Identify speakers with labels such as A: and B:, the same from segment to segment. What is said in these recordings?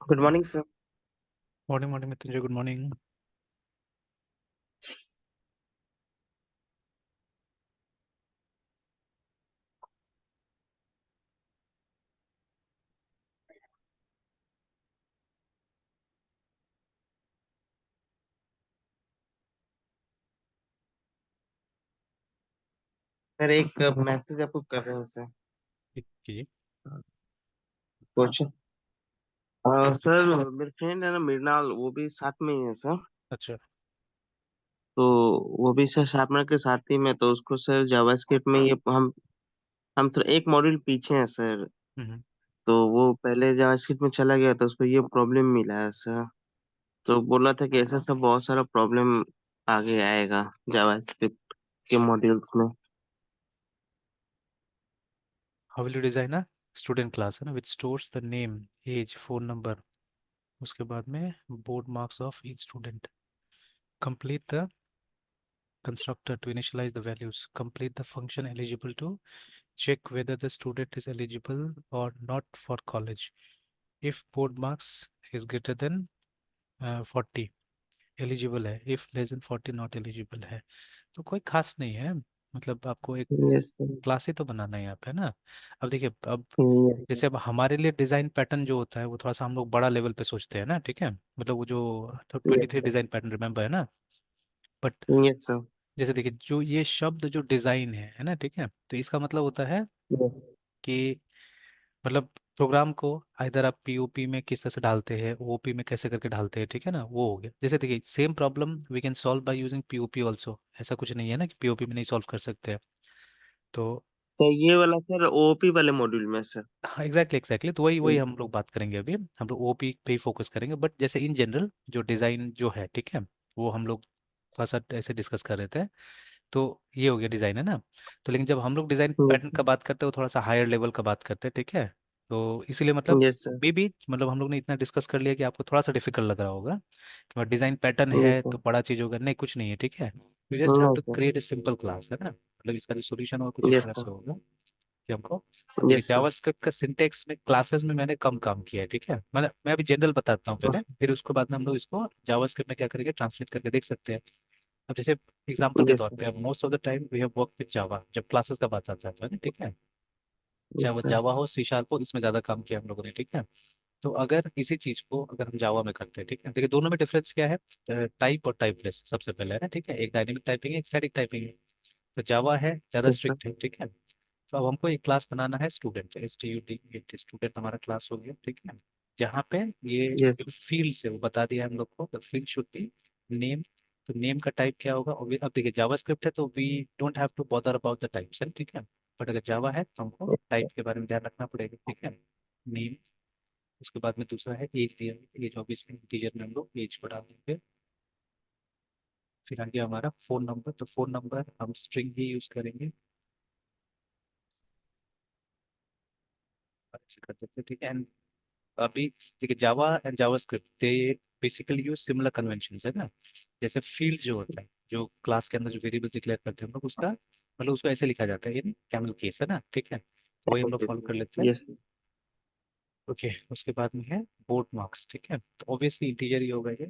A: Good morning sir.
B: Morning morning Mrityunjay, good morning.
A: Sir एक message आपको कर रहे हैं सर।
B: ठीक कीजिए।
A: क्वेश्चन। सर मेरे फ्रेंड है ना मृणाल, वो भी साथ में ही है सर।
B: अच्छा।
A: तो वो भी सर शार्पनर के साथ ही में, तो उसको सर जावास्क्रिप्ट में ये हम तो एक मॉड्यूल पीछे हैं सर।
B: हम्म।
A: तो वो पहले जावास्क्रिप्ट में चला गया तो उसको ये प्रॉब्लम मिला है सर। तो बोला था कि ऐसा सब बहुत सारा प्रॉब्लम आगे आएगा जावास्क्रिप्ट के मॉड्यूल्स में।
B: How will you design a student class, है ना, which stores the name, age, phone number, उसके बाद में board marks of each student, complete the constructor to initialize the values, complete the function eligible to check whether the student is eligible or not for college. If board marks is greater than 40 eligible है, if less than 40 not eligible है। तो कोई खास नहीं है, मतलब आपको एक
A: यस सर।
B: क्लास ही तो बनाना है यहाँ पे ना। अब देखिए, अब
A: यस सर।
B: जैसे अब हमारे लिए डिजाइन पैटर्न जो होता है वो थोड़ा सा हम लोग बड़ा लेवल पे सोचते हैं ना, ठीक है, मतलब वो जो तो
A: yes
B: 23
A: sir.
B: Design pattern remember है ना। But
A: yes sir.
B: जैसे देखिए, जो ये शब्द जो डिजाइन है ना, ठीक है, तो इसका मतलब होता है
A: यस।
B: कि मतलब प्रोग्राम को इधर आप पीओपी में किस तरह से डालते हैं, ओपी में कैसे करके डालते हैं, ठीक है ना, वो हो गया। जैसे देखिए, same problem we can solve by using POP also, ऐसा कुछ नहीं है ना कि पीओपी में नहीं सॉल्व कर सकते हैं। तो
A: तो ये वाला सर ओपी वाले मॉड्यूल में सर।
B: हाँ, एग्जैक्टली एग्जैक्टली, तो वही वही हम लोग बात करेंगे अभी। हम लोग ओपी पे ही फोकस करेंगे, बट जैसे इन जनरल जो डिज़ाइन जो है, ठीक है, वो हम लोग थोड़ा सा ऐसे डिस्कस कर रहे थे। तो ये हो गया डिज़ाइन, है ना। तो लेकिन जब हम लोग डिज़ाइन
A: यस
B: पैटर्न का बात करते हैं, वो थोड़ा सा हायर लेवल का बात करते हैं, ठीक है। तो इसीलिए मतलब
A: यस सर।
B: मे बी मतलब हम लोग ने इतना डिस्कस कर लिया कि आपको थोड़ा सा डिफिकल्ट लग रहा होगा कि डिज़ाइन पैटर्न
A: यस
B: है
A: सर।
B: तो बड़ा चीज़ होगा, नहीं कुछ नहीं है, ठीक है। यू जस्ट हैव
A: नहीं
B: to
A: sir.
B: Create a simple class, है ना, मतलब इसका जो सोल्यूशन होगा कुछ इस
A: यस
B: तरह
A: सर।
B: से होगा कि हमको देखिए,
A: यस सर।
B: जावास्क्रिप्ट का सिंटेक्स में क्लासेस में मैंने कम काम किया है, ठीक है। मतलब मैं अभी जनरल बताता हूँ पहले, फिर उसके बाद में हम लोग इसको जावास्क्रिप्ट में क्या करेंगे, ट्रांसलेट करके देख सकते हैं। अब जैसे एग्जांपल के
A: यस
B: तौर
A: सर।
B: पे, most of the time we have work with Java, जब क्लासेस का बात आता है तो, है ना, ठीक है। चाहे
A: यस
B: वो
A: सर।
B: जावा हो, सी शार्प हो, इसमें ज्यादा काम किया हम लोगों ने, ठीक है। तो अगर इसी चीज को अगर हम जावा में करते हैं, ठीक है, देखिए दोनों में डिफरेंस क्या है, टाइप और टाइपलेस सबसे पहले, है ना, ठीक है। एक डायनेमिक टाइपिंग है, एक स्टैटिक टाइपिंग है। तो जावा है ज्यादा
A: यस सर।
B: स्ट्रिक्ट है, ठीक है। तो अब हमको एक क्लास बनाना है स्टूडेंट, STUD स्टूडेंट हमारा क्लास हो गया, ठीक है। जहाँ पे ये
A: यस
B: जो फील्ड है वो बता दिया है हम लोग को, the field should be name. तो नेम का टाइप क्या होगा, अब देखिए जावास्क्रिप्ट है तो we don't have to bother about the types, है, ठीक है। बट अगर जावा है तो हमको टाइप के बारे में ध्यान रखना पड़ेगा, ठीक है। नेम, उसके बाद में दूसरा है एज दिया, एज ऑब्वियसली इंटीजर में हम लोग एज को डाल देंगे। फिर आ गया हमारा फोन नंबर, तो फोन नंबर हम स्ट्रिंग ही यूज करेंगे, ऐसे कर देते हैं, ठीक है। अभी देखिए, Java and JavaScript they basically use similar conventions, है ना। जैसे फील्ड जो होता है, जो क्लास के अंदर जो वेरिएबल्स डिक्लेयर करते हैं हम लोग, उसका मतलब उसको ऐसे लिखा जाता है, ये कैमल केस, है ना, ठीक है, तो वही हम लोग फॉलो कर लेते हैं।
A: यस।
B: ओके, उसके बाद में है बोर्ड मार्क्स, ठीक है, तो ऑब्वियसली इंटीजर ही होगा ये,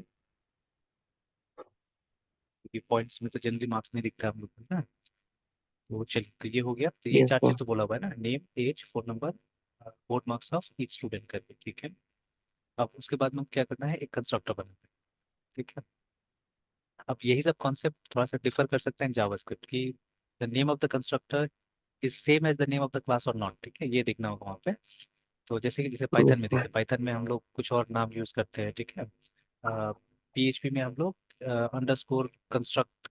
B: क्योंकि पॉइंट्स में तो जनरली मार्क्स नहीं दिखता हम लोग को ना। तो चलिए, तो ये हो गया, तो ये
A: यस
B: चार
A: सर।
B: चीज तो बोला हुआ है ना, name, age, phone number, board marks of each student करके, ठीक है। अब उसके बाद में हम क्या करना है, एक कंस्ट्रक्टर बनाना है, ठीक है। अब यही सब कॉन्सेप्ट थोड़ा सा डिफर कर सकते हैं जावास्क्रिप्ट की, the name of the constructor is same as the name of the class और नॉट, ठीक है, ये देखना होगा वहाँ पे। तो जैसे कि जैसे पाइथन
A: यस
B: में
A: सर।
B: देखिए, पाइथन में हम लोग कुछ और नाम यूज करते हैं, ठीक है। PHP में हम लोग अंडरस्कोर कंस्ट्रक्ट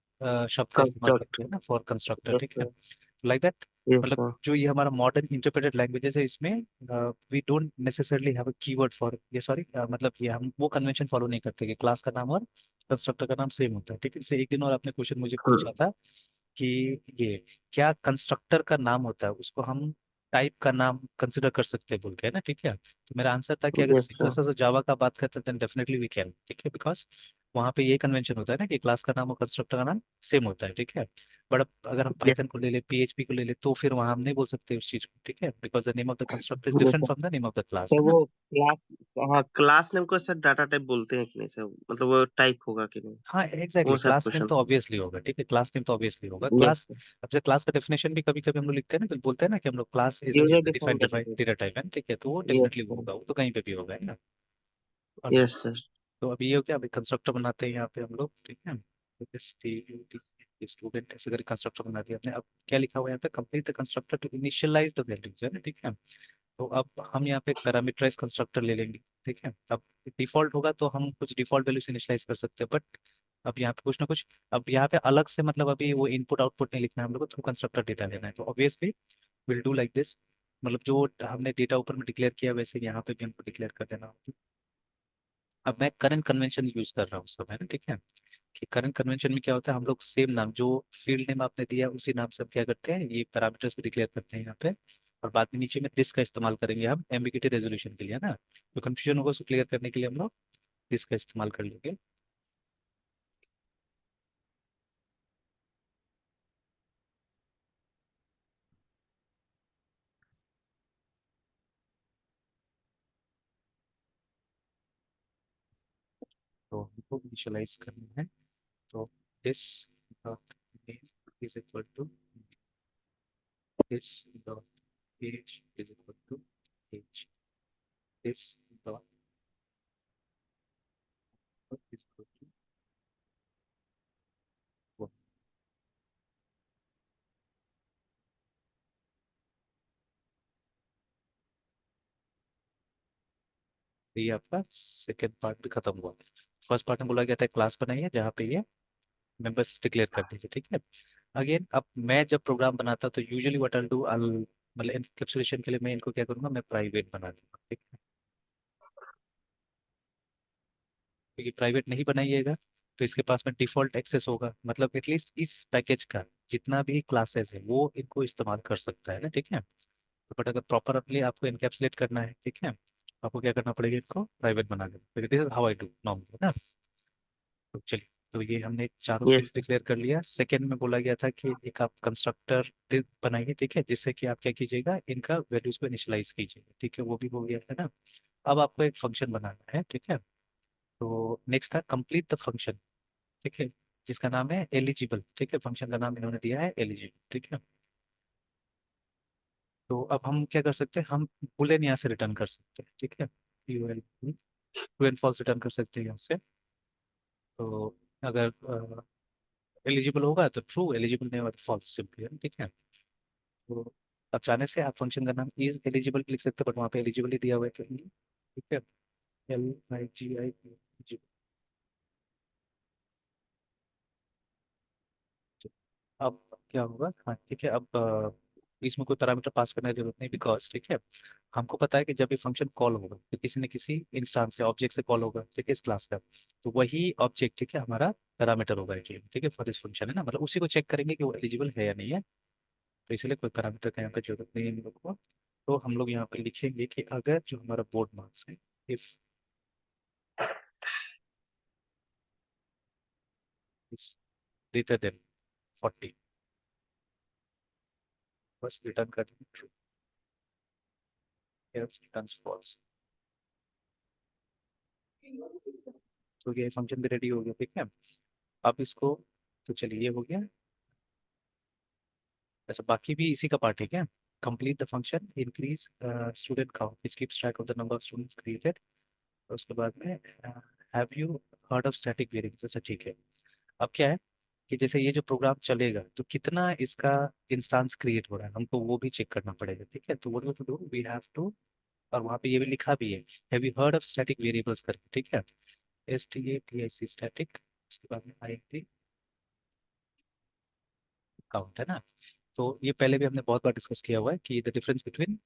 B: शब्द का इस्तेमाल
A: कंस्ट्रक्ट।
B: करते हैं ना, फॉर कंस्ट्रक्टर,
A: यस
B: ठीक है,
A: सर।
B: Like that.
A: यस
B: मतलब
A: सर।
B: जो ये हमारा मॉडर्न इंटरप्रेटेड लैंग्वेजेस है, इसमें we don't necessarily have a keyword for ये, सॉरी, मतलब ये हम वो कन्वेंशन फॉलो नहीं करते कि क्लास का नाम और कंस्ट्रक्टर का नाम सेम होता है, ठीक है। जैसे एक दिन और आपने क्वेश्चन मुझे पूछा था कि ये क्या कंस्ट्रक्टर का नाम होता है, उसको हम टाइप का नाम कंसिडर कर सकते हैं बोल के, है ना, ठीक है। तो मेरा आंसर था कि अगर
A: यस
B: सी
A: सर।
B: प्लस प्लस और जावा का बात करते हैं देन डेफिनेटली वी कैन, ठीक है, बिकॉज वहाँ पे ये कन्वेंशन होता है ना कि क्लास का नाम और कंस्ट्रक्टर का नाम सेम होता है, ठीक है। बट अगर हम
A: yes,
B: पाइथन को ले ले, पीएचपी को ले ले, तो फिर वहां हम नहीं बोल सकते उस चीज को, ठीक है, because the name of the constructor is
A: yes,
B: different
A: sir.
B: From the name of the class,
A: तो
B: है ना।
A: वो क्लास, हाँ क्लास नेम को सर डाटा टाइप बोलते हैं कि नहीं सर, मतलब वो टाइप होगा कि नहीं,
B: हाँ एग्जैक्टली,
A: वो सर
B: क्लास नेम
A: क्वेश्चन।
B: तो ऑब्वियसली होगा, ठीक है, क्लास नेम तो ऑब्वियसली होगा
A: यस,
B: क्लास। अब जैसे क्लास का डेफिनेशन भी कभी कभी हम लोग लिखते हैं ना, तो बोलते हैं ना कि हम लोग class is
A: user
B: user
A: defined
B: defined
A: data type.
B: Data type है, ठीक है, तो वो
A: यस
B: डेफिनेटली वो
A: सर।
B: होगा, वो तो कहीं पे भी होगा, है ना। और
A: यस सर।
B: तो अभी ये हो गया, अभी कंस्ट्रक्टर बनाते हैं यहाँ पे हम लोग, ठीक है। स्टूडेंट ऐसे करके कंस्ट्रक्टर बना दिया आपने। अब क्या लिखा हुआ है यहाँ पे, complete the constructor to initialise the values, है ना, ठीक है। तो अब हम यहाँ पे एक पैरामीटराइज कंस्ट्रक्टर ले लेंगे, ठीक है। अब डिफॉल्ट होगा तो हम कुछ डिफॉल्ट वैल्यू से इनिशियलाइज कर सकते हैं, बट अब यहाँ पे कुछ ना कुछ, अब यहाँ पे अलग से मतलब अभी वो इनपुट आउटपुट नहीं लिखना है हम लोग को, तो कंस्ट्रक्टर डेटा लेना है, तो obviously will do like this. मतलब जो हमने डेटा ऊपर में डिक्लेयर किया वैसे यहाँ पे भी हमको डिक्लेयर कर देना होगा। अब मैं करंट कन्वेंशन यूज कर रहा हूँ सब, है ना, ठीक है। कि करंट कन्वेंशन में क्या होता है, हम लोग सेम नाम जो फील्ड नेम आपने दिया उसी नाम से हम क्या करते हैं, ये पैरामीटर्स भी डिक्लेयर करते हैं यहाँ पे। और बाद में नीचे में दिस का इस्तेमाल करेंगे हम एम्बिग्यूटी रेजोल्यूशन के लिए, है ना। तो कंफ्यूजन होगा उसको क्लियर करने के लिए हम लोग दिस का इस्तेमाल कर लेंगे। तो हमको इनिशियलाइज करना है, तो this dot is equal to this dot age is equal to age, this dot is equal to. तो ये आपका सेकेंड पार्ट भी खत्म हुआ। फर्स्ट पार्ट में बोला गया था क्लास बनाइए जहाँ पे ये मेंबर्स डिक्लेयर कर दीजिए, ठीक है। अगेन अब मैं जब प्रोग्राम बनाता तो यूजुअली व्हाट आई डू, मतलब एनकैप्सुलेशन के लिए मैं इनको क्या करूंगा, मैं प्राइवेट बना दूंगा, ठीक है। क्योंकि प्राइवेट नहीं बनाइएगा तो इसके पास में डिफॉल्ट एक्सेस होगा, मतलब एटलीस्ट इस पैकेज का जितना भी क्लासेस है वो इनको इस्तेमाल कर सकता है ना, ठीक है। तो बट अगर प्रॉपरली आपको एनकैप्सुलेट करना है, ठीक है, आपको क्या करना पड़ेगा, इसको प्राइवेट बना देना, this is how I do normally, है ना। तो चलिए, तो ये हमने चारों फील्ड
A: यस।
B: डिक्लेयर कर लिया। सेकंड में बोला गया था कि एक आप कंस्ट्रक्टर बनाइए, ठीक है, जिससे कि आप क्या कीजिएगा, इनका वैल्यूज को इनिशियलाइज कीजिएगा, ठीक है, वो भी हो गया है ना। अब आपको एक फंक्शन बनाना है, ठीक है। तो नेक्स्ट था कंप्लीट द फंक्शन, ठीक है, जिसका नाम है एलिजिबल, ठीक है, फंक्शन का नाम इन्होंने दिया है एलिजिबल, ठीक है। तो अब हम क्या कर सकते हैं, हम बुलियन यहाँ से रिटर्न कर सकते हैं, ठीक है, ट्रू एंड फॉल्स रिटर्न कर सकते हैं यहाँ से। तो अगर एलिजिबल होगा तो ट्रू, एलिजिबल नहीं होगा तो फॉल्स, सिंपली है, ठीक है। तो अब चाहने से आप फंक्शन का नाम इज एलिजिबल लिख सकते हैं, बट वहाँ पे एलिजिबल ही दिया हुआ है तो ठीक है, LIGI। अब क्या होगा, हाँ ठीक है, अब इसमें कोई पैरामीटर पास करने की जरूरत नहीं, बिकॉज ठीक है, हमको पता है कि जब ये फंक्शन कॉल होगा तो किसी न किसी इंस्टांस से ऑब्जेक्ट से कॉल होगा, ठीक है, इस क्लास का। तो वही ऑब्जेक्ट, ठीक है, हमारा पैरामीटर होगा एक्चुअली, ठीक है, फॉर दिस फंक्शन, है ना, मतलब उसी को चेक करेंगे कि वो एलिजिबल है या नहीं है। तो इसलिए कोई पैरामीटर का यहाँ पे जरूरत नहीं है हम लोग को। तो हम लोग यहाँ पे लिखेंगे कि अगर जो हमारा बोर्ड मार्क्स है, इफ इज ग्रेटर देन 40, बस रिटर्न कर देंगे ट्रू, एल्स रिटर्न्स फॉल्स। तो ये फंक्शन भी रेडी हो गया, ठीक है। अब इसको, तो चलिए ये हो गया। अच्छा बाकी भी इसी का पार्ट है क्या, complete the function increase student count which keeps track of the number of students created. और उसके बाद में have you heard of static variables, अच्छा ठीक है। अब क्या है कि जैसे ये जो प्रोग्राम चलेगा तो कितना इसका इंस्टांस क्रिएट हो रहा है, हमको वो भी चेक करना पड़ेगा, ठीक है। तो what to do, we have to, और वहाँ पे ये भी लिखा भी है, have you heard of static variables करके, ठीक है, STATIC स्टैटिक, उसके बाद में INT काउंट, है ना। तो ये पहले भी हमने बहुत बार डिस्कस किया हुआ है कि the difference between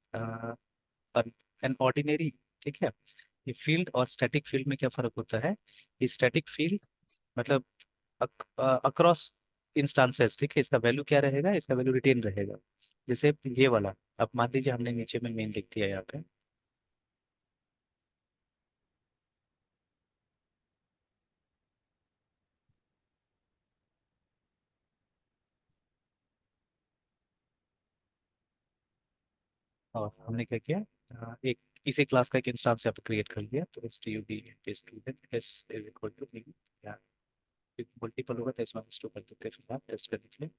B: an ordinary, ठीक है, ये फील्ड और स्टैटिक फील्ड में क्या फर्क होता है। ये स्टैटिक फील्ड मतलब अक्रॉस इंस्टांसेस, ठीक है, इसका वैल्यू क्या रहेगा, इसका वैल्यू रिटेन रहेगा। जैसे ये वाला, अब मान लीजिए हमने नीचे में मेन लिख दिया यहाँ पे, और हमने क्या किया, एक इसी क्लास का एक इंस्टेंस यहाँ पे क्रिएट कर दिया, तो std student s is equal to या मल्टीपल होगा तो s1 s2 कर देते हैं, फिर आप टेस्ट कर दीजिए।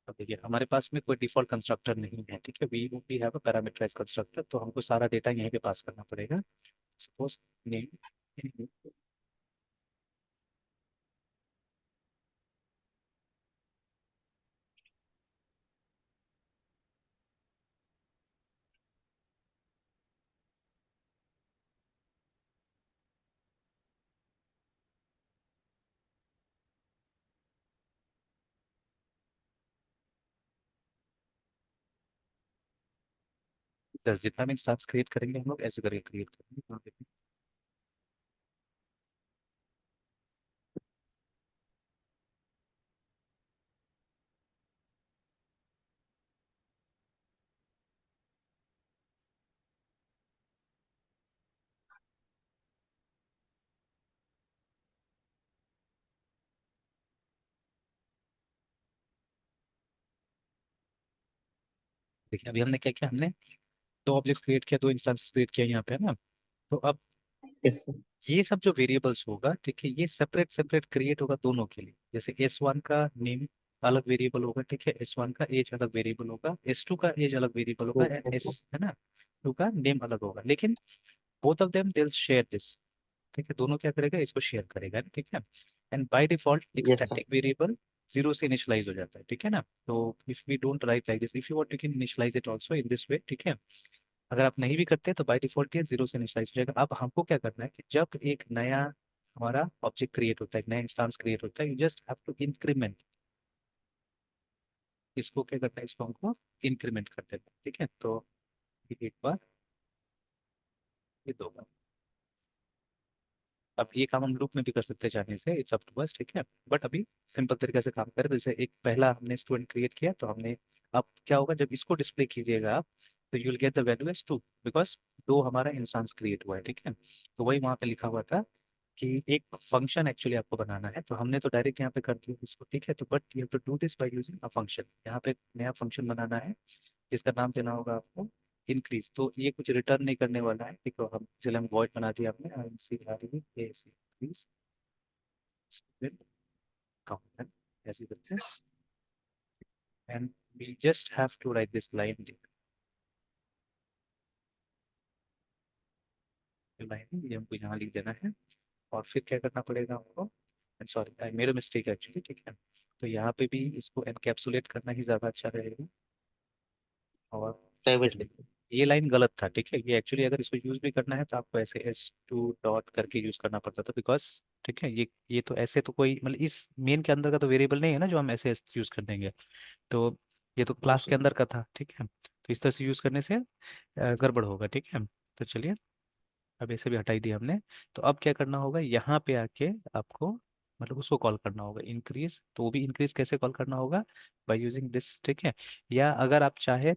B: अब देखिए हमारे पास में कोई डिफॉल्ट कंस्ट्रक्टर नहीं है, ठीक है, we have a parameterise constructor, तो हमको सारा डेटा यहीं पे पास करना पड़ेगा। सपोज नेम, जितना भी इंस्टेंस क्रिएट करेंगे हम लोग ऐसे करके क्रिएट करेंगे। देखिए अभी हमने क्या किया, हमने दो ऑब्जेक्ट्स क्रिएट किया, दो इंस्टेंसेस क्रिएट किया यहाँ पे, है ना। तो अब
A: यस सर।
B: ये सब जो वेरिएबल्स होगा, ठीक है, ये सेपरेट सेपरेट क्रिएट होगा दोनों के लिए। जैसे S1 का नेम अलग वेरिएबल होगा, ठीक है, S1 का एज अलग वेरिएबल होगा, S2 का एज अलग वेरिएबल होगा, एंड
A: यस
B: S,
A: सर।
B: है ना, टू का नेम अलग होगा। लेकिन both of them they share this, ठीक है, दोनों क्या करेगा, इसको शेयर करेगा, ठीक है। एंड बाय डिफॉल्ट एक
A: yes sir.
B: Static variable zero से इनिशियलाइज हो जाता है, ठीक है ना। तो if we don't write like this, if you want you can initialise it also in this way, ठीक है। अगर आप नहीं भी करते तो बाय डिफॉल्ट ये जीरो से इनिशियलाइज हो जाएगा। अब हमको क्या करना है कि जब एक नया हमारा ऑब्जेक्ट क्रिएट होता है, एक नया इंस्टेंस क्रिएट होता है, you just have to increment, इसको क्या करना है, इसको हमको इंक्रीमेंट कर देना है, ठीक है। तो ये एक बार, ये दो बार। अब ये काम हम लूप में भी कर सकते हैं चाहने से, इट्स अप टू अस, ठीक है। बट अभी सिंपल तरीके से काम करें, जैसे एक पहला हमने स्टूडेंट क्रिएट किया, तो हमने, अब क्या होगा जब इसको डिस्प्ले कीजिएगा आप, तो you will get the value as 2, because दो हमारा इंस्टेंस क्रिएट हुआ है, ठीक है। तो वही वहाँ पे लिखा हुआ था कि एक फंक्शन एक्चुअली आपको बनाना है, तो हमने तो डायरेक्ट यहाँ पे कर दिया इसको, ठीक है। तो but you have to do this by using a function, यहाँ पे एक नया फंक्शन बनाना है जिसका नाम देना होगा आपको इंक्रीज। तो ये कुछ रिटर्न नहीं करने वाला है, ठीक है, हम इसलिए हम वॉइड बना दिया आपने इंक्रीज काउंट, ऐसे करके, and we just have to write this line, line ये हमको यहाँ लिख देना है। और फिर क्या करना पड़ेगा हमको, सॉरी मेरा मिस्टेक है एक्चुअली, ठीक है। तो यहाँ पे भी इसको एनकैप्सुलेट करना ही ज़्यादा अच्छा रहेगा। और
A: प्राइवेट।
B: जैसे ये लाइन गलत था, ठीक है, ये एक्चुअली अगर इसको यूज भी करना है तो आपको ऐसे S2 डॉट करके यूज करना पड़ता था, बिकॉज, ठीक है, ये तो ऐसे तो कोई मतलब इस मेन के अंदर का तो वेरिएबल नहीं है ना जो हम ऐसे यूज कर देंगे। तो ये तो क्लास के अंदर का था, ठीक है। तो इस तरह से यूज करने से गड़बड़ होगा, ठीक है। तो चलिए, अब ऐसे भी हटाई दिया हमने। तो अब क्या करना होगा, यहाँ पे आके आपको मतलब उसको कॉल करना होगा इंक्रीज, तो वो भी इंक्रीज कैसे कॉल करना होगा, बाय यूजिंग दिस, ठीक है। या अगर आप चाहे,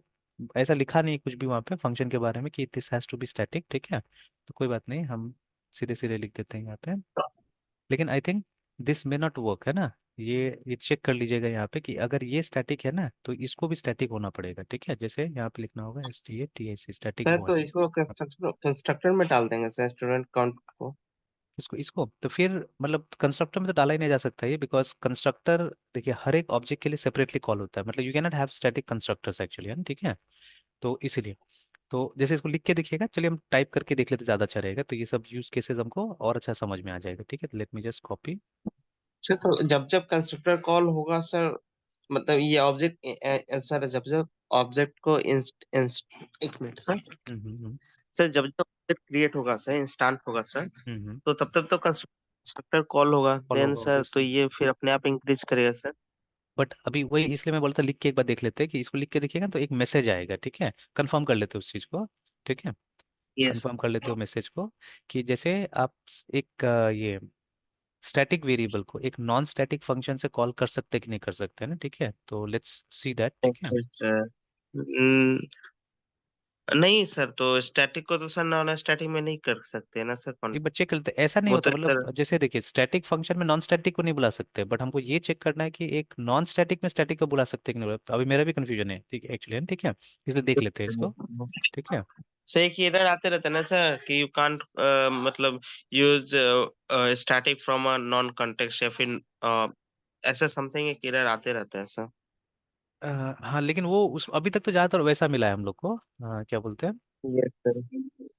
B: ऐसा लिखा नहीं कुछ भी वहाँ पे फंक्शन के बारे में कि this has to be static, ठीक है, तो कोई बात नहीं, हम सीधे सीधे लिख देते हैं यहाँ पे। लेकिन I think this may not work, है ना। ये चेक कर लीजिएगा यहाँ पे कि अगर ये स्टैटिक है ना तो इसको भी स्टैटिक होना पड़ेगा, ठीक है। जैसे यहाँ पे लिखना होगा STATIC स्टैटिक
A: सर तो
B: वॉइड।
A: इसको कंस्ट्रक्टर कंस्ट्रक्टर में डाल देंगे सर, स्टूडेंट काउंट को।
B: इसको इसको तो फिर मतलब कंस्ट्रक्टर में तो डाला ही नहीं जा सकता ये, बिकॉज कंस्ट्रक्टर, देखिए हर एक ऑब्जेक्ट के लिए सेपरेटली कॉल होता है, मतलब you can not have static constructors actually, है ना, ठीक है। तो इसीलिए, तो जैसे इसको लिख के देखिएगा, चलिए हम टाइप करके देख लेते ज़्यादा अच्छा रहेगा, तो ये सब यूज केसेस हमको और अच्छा समझ में आ जाएगा, ठीक है। तो let me just copy.
A: Sir तो जब जब कंस्ट्रक्टर कॉल होगा सर, मतलब ये ऑब्जेक्ट सर, जब जब ऑब्जेक्ट को एक मिनट सर।
B: हम्म हम्म
A: सर जब जब ऑब्जेक्ट क्रिएट होगा सर, इंस्टांट होगा सर,
B: हम्म।
A: तो तब तब तो कंस्ट्रक्टर कॉल होगा,
B: फॉलो
A: देन
B: होगा
A: सर तो
B: ऑब्वियसली।
A: ये फिर अपने आप इंक्रीज करेगा सर।
B: बट अभी वही इसलिए मैं बोलता लिख के एक बार देख लेते हैं कि इसको लिख के देखिएगा तो एक मैसेज आएगा, ठीक है, कंफर्म कर लेते हैं उस चीज़ को, ठीक है।
A: यस।
B: कंफर्म कर लेते हो मैसेज को कि जैसे आप एक ये स्टैटिक वेरिएबल को एक नॉन स्टैटिक फंक्शन से कॉल कर सकते हैं कि नहीं कर सकते हैं ना, ठीक है। तो लेट्स सी दैट, ठीक है।
A: Okay sir. नहीं सर, तो स्टैटिक को तो सर नॉन स्टैटिक में नहीं कर सकते ना सर
B: एक बार चेक कर लेते हैं। ऐसा नहीं
A: वो
B: होता,
A: तो
B: मतलब
A: सर।
B: जैसे देखिए स्टैटिक फंक्शन में नॉन स्टैटिक को नहीं बुला सकते, बट हमको ये चेक करना है कि एक नॉन स्टैटिक में स्टैटिक को बुला सकते हैं कि नहीं बुला। तो अभी मेरा भी कंफ्यूजन है, ठीक है एक्चुअली, ठीक है, इसलिए देख लेते हैं इसको। ठीक है।
A: से एक एरर आते रहते हैं ना सर कि यू कांट मतलब use static from a non context या फिर ऐसा समथिंग एक एरर आते रहता है सर।
B: हाँ लेकिन वो उस अभी तक तो ज्यादातर वैसा मिला है हम लोग को, क्या बोलते हैं,
A: यस सर।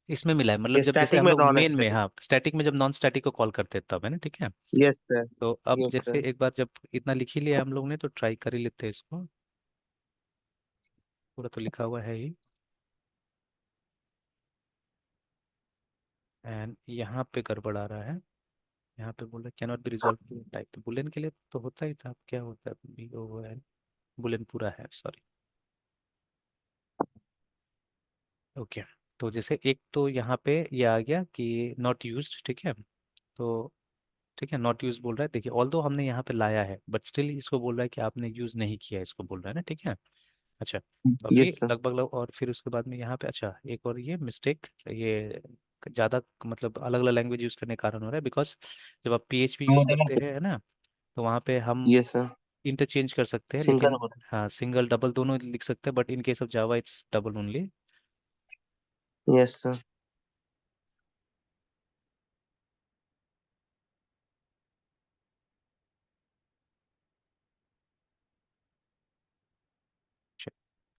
B: इसमें मिला है, मतलब
A: ये
B: जब जैसे
A: स्टैटिक
B: हम
A: में
B: लोग
A: नॉन
B: मेन में,
A: स्टैटिक।
B: हाँ स्टैटिक में जब नॉन स्टैटिक को कॉल करते हैं तब है ना, ठीक है।
A: Yes sir.
B: तो अब
A: यस
B: जैसे
A: सर।
B: एक बार जब इतना लिख ही लिया हम लोग ने, तो ट्राई कर ही लेते हैं इसको। पूरा तो लिखा हुआ है ही। एंड यहाँ पे गड़बड़ आ रहा है। यहाँ पे बोल रहा है can not be resolve to type, तो बुलियन के लिए तो होता ही था, अब क्या होता है, बी ओ एन, बुलियन पूरा है, सॉरी। ओके। तो जैसे एक तो यहाँ पे ये आ गया कि नॉट यूज्ड, ठीक है। तो ठीक है, नॉट यूज बोल रहा है, देखिए ऑल दो हमने यहाँ पे लाया है, बट स्टिल इसको बोल रहा है कि आपने यूज नहीं किया, इसको बोल रहा है ना, ठीक है। अच्छा, तो अभी
A: यस सर।
B: लगभग और फिर उसके बाद में यहाँ पे, अच्छा एक और ये मिस्टेक, ये ज़्यादा मतलब अलग अलग लैंग्वेज यूज़ करने के कारण हो रहा है, बिकॉज जब आप PHP यूज़ करते हैं है ना, तो वहाँ पे हम
A: यस सर।
B: इंटरचेंज कर सकते हैं,
A: सिंगल
B: लेकिन
A: बोल।
B: हाँ सिंगल डबल दोनों लिख सकते हैं, but in case of Java it's double only.
A: Yes sir.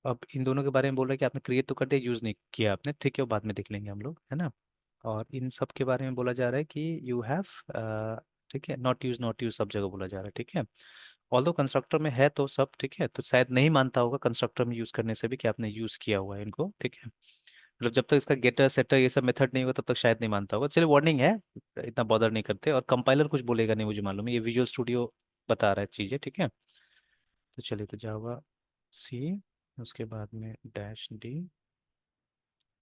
B: अब इन दोनों के बारे में बोल रहा है कि आपने क्रिएट तो कर दिया, यूज़ नहीं किया आपने, ठीक है, वो बाद में देख लेंगे हम लोग, है ना। और इन सब के बारे में बोला जा रहा है कि यू हैव, ठीक है, नॉट यूज सब जगह बोला जा रहा है, ठीक है। ऑल्दो कंस्ट्रक्टर में है तो सब ठीक है, तो शायद नहीं मानता होगा कंस्ट्रक्टर में यूज करने से भी कि आपने यूज किया हुआ है इनको, ठीक है। मतलब जब तक इसका गेटर सेटर ये सब मेथड नहीं होगा तब तक शायद नहीं मानता होगा, चलिए वार्निंग है, इतना बॉदर नहीं करते। और कंपाइलर कुछ बोलेगा नहीं, मुझे मालूम है, ये विजुअल स्टूडियो बता रहा है चीजें, ठीक है। तो चलिए, तो जावा सी, उसके बाद में -d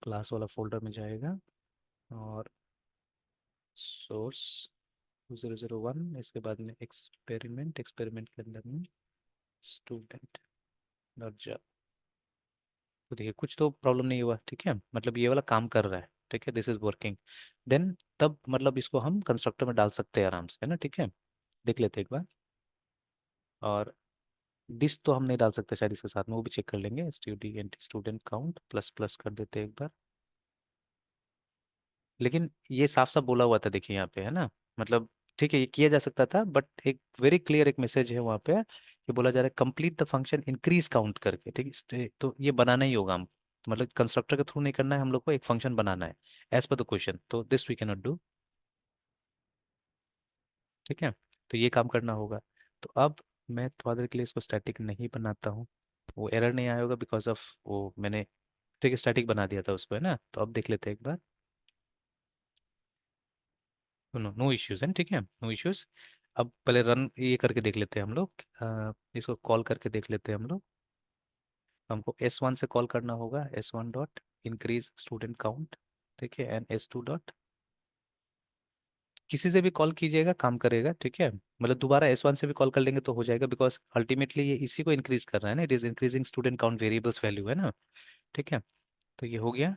B: क्लास वाला फोल्डर में जाएगा, और सोर्स 001, इसके बाद में एक्सपेरिमेंट, एक्सपेरिमेंट के अंदर में स्टूडेंट डॉट जा। तो देखिए कुछ तो प्रॉब्लम नहीं हुआ, ठीक है, मतलब ये वाला काम कर रहा है, ठीक है, दिस इज वर्किंग। देन तब मतलब इसको हम कंस्ट्रक्टर में डाल सकते हैं आराम से, है ना, ठीक है। देख लेते हैं एक बार। और दिस तो हम नहीं डाल सकते शायद इसके साथ में, वो भी चेक कर लेंगे, student student count plus plus कर देते हैं एक बार। लेकिन ये साफ साफ बोला हुआ था, देखिए यहाँ पे, है ना, मतलब ठीक है ये किया जा सकता था, बट एक वेरी क्लियर एक मैसेज है वहाँ पे कि बोला जा रहा है complete the function increase count करके, ठीक है, तो ये बनाना ही होगा हम, तो मतलब कंस्ट्रक्टर के थ्रू नहीं करना है हम लोग को, एक फंक्शन बनाना है एज पर द क्वेश्चन, तो this we can not do, ठीक है। तो ये काम करना होगा। तो अब मैं थोड़ा देर के लिए इसको स्टैटिक नहीं बनाता हूँ, वो एरर नहीं आया होगा बिकॉज ऑफ वो मैंने, ठीक है, स्टैटिक बना दिया था उसको, है ना। तो अब देख लेते हैं एक बार, नो नो इश्यूज है, ठीक है, नो इश्यूज। अब पहले रन ये करके देख लेते हैं हम लोग, इसको कॉल करके देख लेते हैं हम लोग। हमको S1 से कॉल करना होगा, S1 dot increase student count, ठीक है, एंड S2 डॉट, किसी से भी कॉल कीजिएगा काम करेगा, ठीक है, मतलब दोबारा S1 से भी कॉल कर लेंगे तो हो जाएगा, बिकॉज अल्टीमेटली ये इसी को इंक्रीज कर रहा है ना, it is increasing student count variables value, है ना, ठीक है। तो ये हो गया।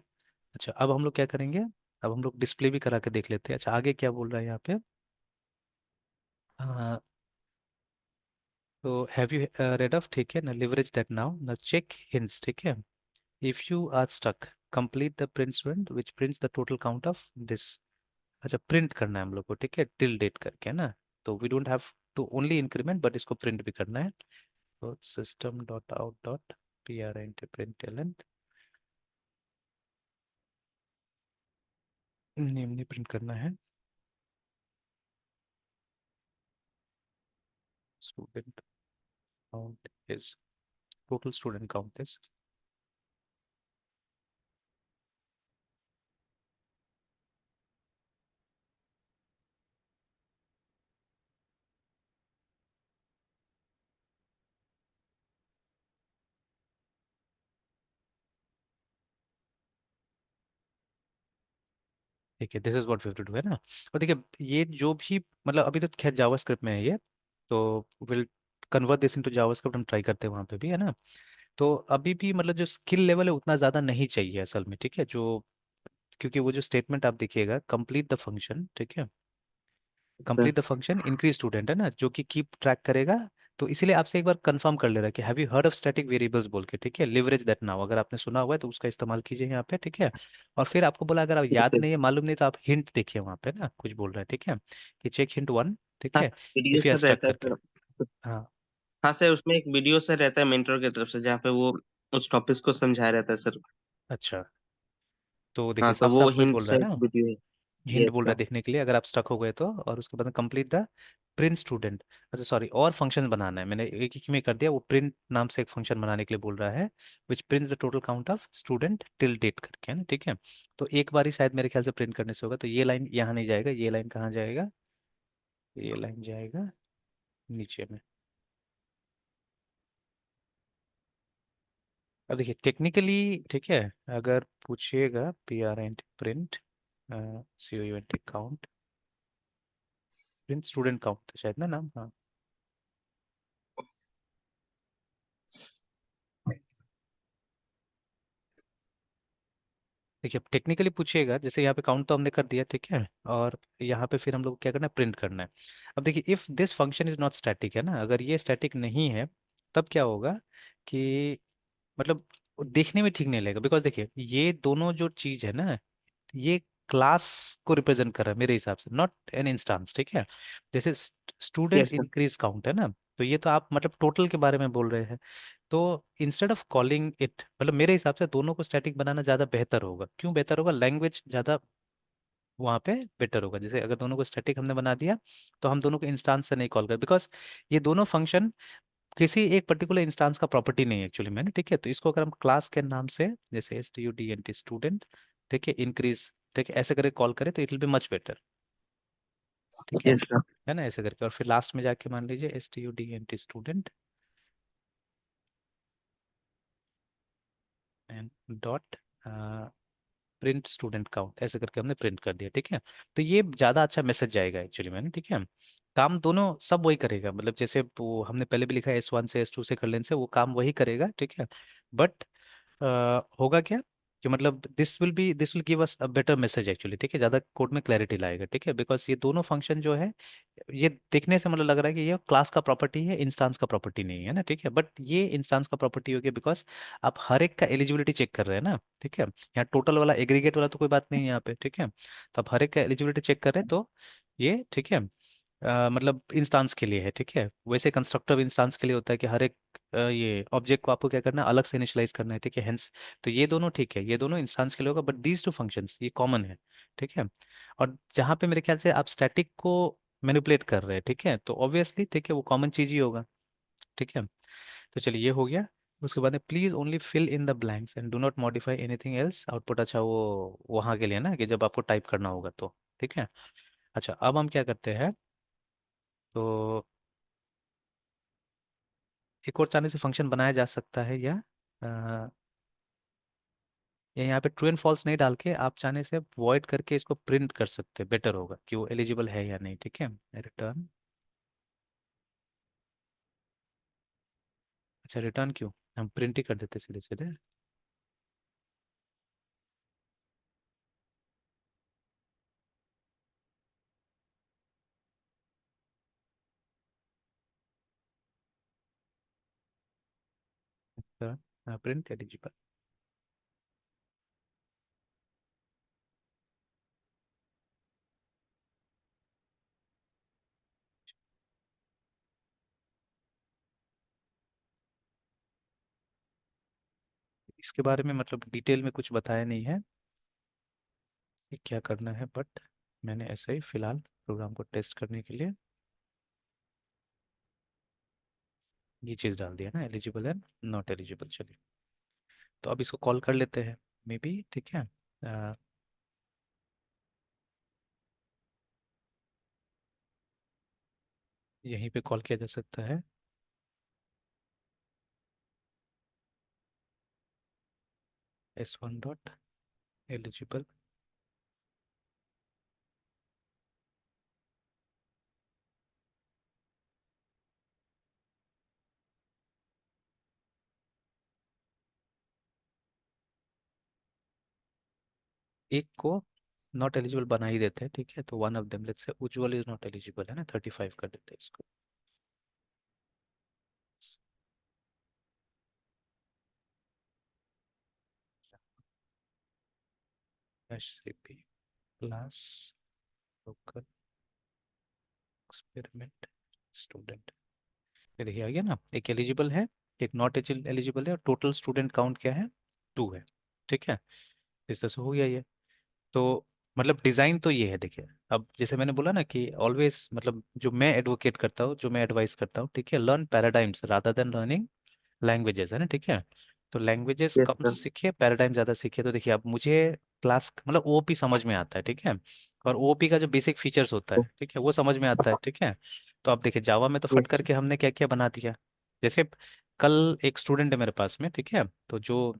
B: अच्छा अब हम लोग क्या करेंगे, अब हम लोग डिस्प्ले भी करा के देख लेते हैं। अच्छा आगे क्या बोल रहा है यहाँ पे, तो हैव यू रेड ऑफ, ठीक है ना, लिवरेज दैट नाउ, ना चेक हिंट्स, ठीक है। If you are stuck complete the print student which prints the total count of this. अच्छा प्रिंट करना है हम लोग को, ठीक है, टिल डेट करके, है ना। तो we don't have to only increment, but इसको प्रिंट भी करना है। तो system dot out dot print println, name नहीं प्रिंट करना है, student count is, total student count is, ठीक है, this is what we have to do, है ना। और देखिए ये जो भी, मतलब अभी तो खैर जावास्क्रिप्ट में है ये, तो will convert this into JavaScript, हम ट्राई करते हैं वहां पे भी, है ना, तो अभी भी मतलब जो स्किल लेवल है उतना ज़्यादा नहीं चाहिए असल में, ठीक है। जो क्योंकि वो जो स्टेटमेंट आप देखिएगा, कंप्लीट द फंक्शन, ठीक है,
A: sir.
B: Complete the function increase student है ना, जो कि कीप ट्रैक करेगा। तो इसीलिए आपसे एक बार कंफर्म कर ले रहा है कि have you heard of static variables बोल के, ठीक है, लिवरेज दैट नाउ, अगर आपने सुना हुआ है तो उसका इस्तेमाल कीजिए यहाँ पे, ठीक है। और फिर आपको बोला अगर आप याद
A: जैसे
B: नहीं है, मालूम नहीं, तो आप हिंट देखिए वहाँ पे ना, कुछ बोल रहा है, ठीक है, कि चेक हिंट वन, ठीक
A: हाँ,
B: है,
A: video
B: if you are
A: sir
B: stuck
A: रहता है
B: करके।
A: सर।
B: हाँ।
A: हाँ सर, उसमें एक वीडियो सर रहता है मेंटर की तरफ से, जहाँ पे वो उस टॉपिक को समझाया रहता है सर।
B: अच्छा, तो देखिए
A: हाँ, तो
B: साफ
A: वो
B: साफ वही
A: हिंट
B: बोल रहा
A: से
B: है
A: एक
B: ना,
A: वीडियो है।
B: हिंट
A: यस
B: बोल रहा है
A: सर।
B: देखने के लिए, अगर आप स्टक हो गए तो। और उसके बाद कंप्लीट द प्रिंट स्टूडेंट, अच्छा सॉरी, और फंक्शन बनाना है, मैंने एक ही में कर दिया, वो प्रिंट नाम से एक फंक्शन बनाने के लिए बोल रहा है, which prints the total count of student till date करके, है ना, ठीक है। तो एक बार ही शायद मेरे ख्याल से प्रिंट करने से होगा, तो ये लाइन यहाँ नहीं जाएगा, ये लाइन कहाँ जाएगा, ये लाइन जाएगा नीचे में। अब देखिए टेक्निकली, ठीक है, अगर पूछिएगा P R and print C O U N T count, print student count शायद ना नाम, हाँ। देखिए अब टेक्निकली पूछिएगा, जैसे यहाँ पे काउंट तो हमने कर दिया, ठीक है, और यहाँ पे फिर हम लोग को क्या करना है, प्रिंट करना है। अब देखिए if this function is not static, है ना, अगर ये स्टैटिक नहीं है, तब क्या होगा कि मतलब देखने में ठीक नहीं लगेगा, बिकॉज देखिए ये दोनों जो चीज है ना, ये क्लास को रिप्रेजेंट कर रहा है मेरे हिसाब से, नॉट एन इंस्टांस, ठीक है। जैसे student
A: yes sir.
B: Increase count है ना, तो ये तो आप मतलब टोटल के बारे में बोल रहे हैं। तो इंस्टेड ऑफ कॉलिंग इट, मतलब मेरे हिसाब से दोनों को स्टैटिक बनाना ज्यादा बेहतर होगा। क्यों बेहतर होगा, लैंग्वेज ज्यादा वहाँ पे बेटर होगा। जैसे अगर दोनों को स्टैटिक हमने बना दिया, तो हम दोनों को इंस्टांस से नहीं कॉल कर, बिकॉज ये दोनों फंक्शन किसी एक पर्टिकुलर इंस्टांस का प्रॉपर्टी नहीं है एक्चुअली में, ठीक है। तो इसको अगर हम क्लास के नाम से, जैसे S T U D N T student, ठीक है, इंक्रीज, ठीक है, ऐसे करके कॉल करें तो it will be much better, ठीक
A: यस सर।
B: है ना, ऐसे करके। और फिर लास्ट में जाके मान लीजिए S T U D N T student and dot print student count, ऐसे करके हमने प्रिंट कर दिया, ठीक है। तो ये ज्यादा अच्छा मैसेज जाएगा एक्चुअली में, ठीक है। काम दोनों सब वही करेगा, मतलब जैसे वो हमने पहले भी लिखा है S1 से S2 से कर लेने से वो काम वही करेगा, ठीक है। बट होगा क्या कि मतलब this will give us a better message actually, ठीक है, ज्यादा कोड में क्लैरिटी लाएगा, ठीक है। बिकॉज ये दोनों फंक्शन जो है, ये देखने से मतलब लग रहा है कि ये क्लास का प्रॉपर्टी है, इंस्टांस का प्रॉपर्टी नहीं है ना, ठीक है। बट ये इंस्टांस का प्रॉपर्टी हो गया, बिकॉज आप हर एक का एलिजिबिलिटी चेक कर रहे हैं ना, ठीक है। यहाँ टोटल वाला एग्रीगेट वाला तो कोई बात नहीं है यहाँ पे, ठीक है। तो आप हर एक का एलिजिबिलिटी चेक कर रहे हैं, तो ये ठीक है, मतलब इंस्टांस के लिए है, ठीक है। वैसे कंस्ट्रक्टर इंस्टांस के लिए होता है कि हर एक ये ऑब्जेक्ट को आपको क्या करना है, अलग से इनिशियलाइज करना है, ठीक है, हेंस। तो ये दोनों ठीक है, ये दोनों इंस्टांस के लिए होगा, बट दीज टू फंक्शंस ये कॉमन है, ठीक है। और जहाँ पे मेरे ख्याल से आप स्टैटिक को मैनिपुलेट कर रहे हैं, ठीक है, तो ऑब्वियसली ठीक है वो कॉमन चीज ही होगा, ठीक है। तो चलिए ये हो गया। उसके बाद में please only fill in the blanks and do not modify anything else output, अच्छा वो वहाँ के लिए ना कि जब आपको टाइप करना होगा तो, ठीक है। अच्छा अब हम क्या करते हैं, तो एक और चाहने से फंक्शन बनाया जा सकता है, या यहाँ पे ट्रू एंड फॉल्स नहीं डाल के आप चाहने से वॉइड करके इसको प्रिंट कर सकते हैं, बेटर होगा कि वो एलिजिबल है या नहीं, ठीक है। रिटर्न, अच्छा रिटर्न क्यों, हम प्रिंट ही कर देते सीधे सीधे। प्रिंट एलिजिबल, इसके बारे में मतलब डिटेल में कुछ बताया नहीं है कि क्या करना है, बट मैंने ऐसे ही फिलहाल प्रोग्राम को टेस्ट करने के लिए ये चीज़ डाल दिया ना, एलिजिबल एंड नॉट एलिजिबल। चलिए तो अब इसको कॉल कर लेते हैं, मे बी, ठीक है। यहीं पे कॉल किया जा सकता है, S1 डॉट एलिजिबल, एक को नॉट एलिजिबल बना ही देते हैं, ठीक है। तो one of them, let's say Ujjwal is not eligible, है ना, 35 कर देते हैं इसको। SCP class local experiment student. ये देखिए आ गया ना, एक एलिजिबल है, एक नॉट एलिजिबल है, और टोटल स्टूडेंट काउंट क्या है, 2 है, ठीक है। इस तरह से हो गया ये। तो मतलब डिजाइन तो ये है, देखिए। अब जैसे मैंने बोला ना कि ऑलवेज, मतलब जो मैं एडवोकेट करता हूँ, जो मैं एडवाइस करता हूँ, ठीक है, learn paradigms rather than learning languages, है ना, ठीक है। तो लैंग्वेजेस
A: यस
B: कम
A: सर।
B: सीखे, पैराडाइम ज्यादा सीखे। तो देखिए अब मुझे क्लास मतलब ओओपी समझ में आता है, ठीक है, और ओओपी का जो बेसिक फीचर्स होता है, ठीक है, वो समझ में आता है, ठीक है। तो अब देखिए जावा में तो फट
A: यस
B: करके हमने क्या क्या बना दिया। जैसे कल एक स्टूडेंट है मेरे पास में, ठीक है, तो जो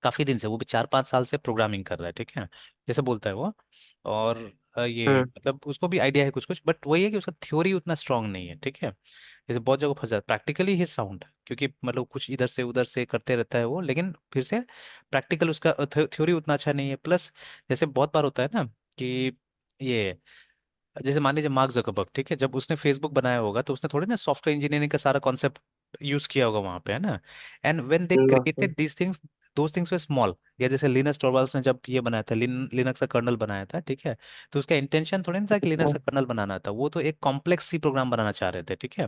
B: काफी दिन से, वो भी 4-5 साल से प्रोग्रामिंग कर रहा है, ठीक है, जैसे बोलता है वो। और ये
A: हम्म।
B: मतलब उसको भी आइडिया है कुछ कुछ, बट वही है कि उसका थ्योरी उतना स्ट्रांग नहीं है, ठीक है। जैसे बहुत जगह फंसा है, प्रैक्टिकली ही साउंड, क्योंकि मतलब कुछ इधर से उधर से करते रहता है वो, लेकिन फिर से प्रैक्टिकल उसका थ्योरी उतना अच्छा नहीं है। प्लस जैसे बहुत बार होता है ना कि ये, जैसे मान लीजिए मार्क जकरबर्ग, ठीक है, जब उसने फेसबुक बनाया होगा तो उसने थोड़ी ना सॉफ्टवेयर इंजीनियरिंग का सारा कॉन्सेप्ट यूज किया होगा वहां पे, है ना। And when they
A: hmm,
B: created these things, those things were small. या जैसे लिनस टॉर्वाल्ड्स ने जब ये बनाया था, लिनक्स का कर्नल बनाया था, ठीक है, तो उसका इंटेंशन थोड़ी ना था कि लिनक्स का कर्नल बनाना था, वो तो एक कॉम्प्लेक्स सी प्रोग्राम बनाना चाह रहे थे, ठीक है,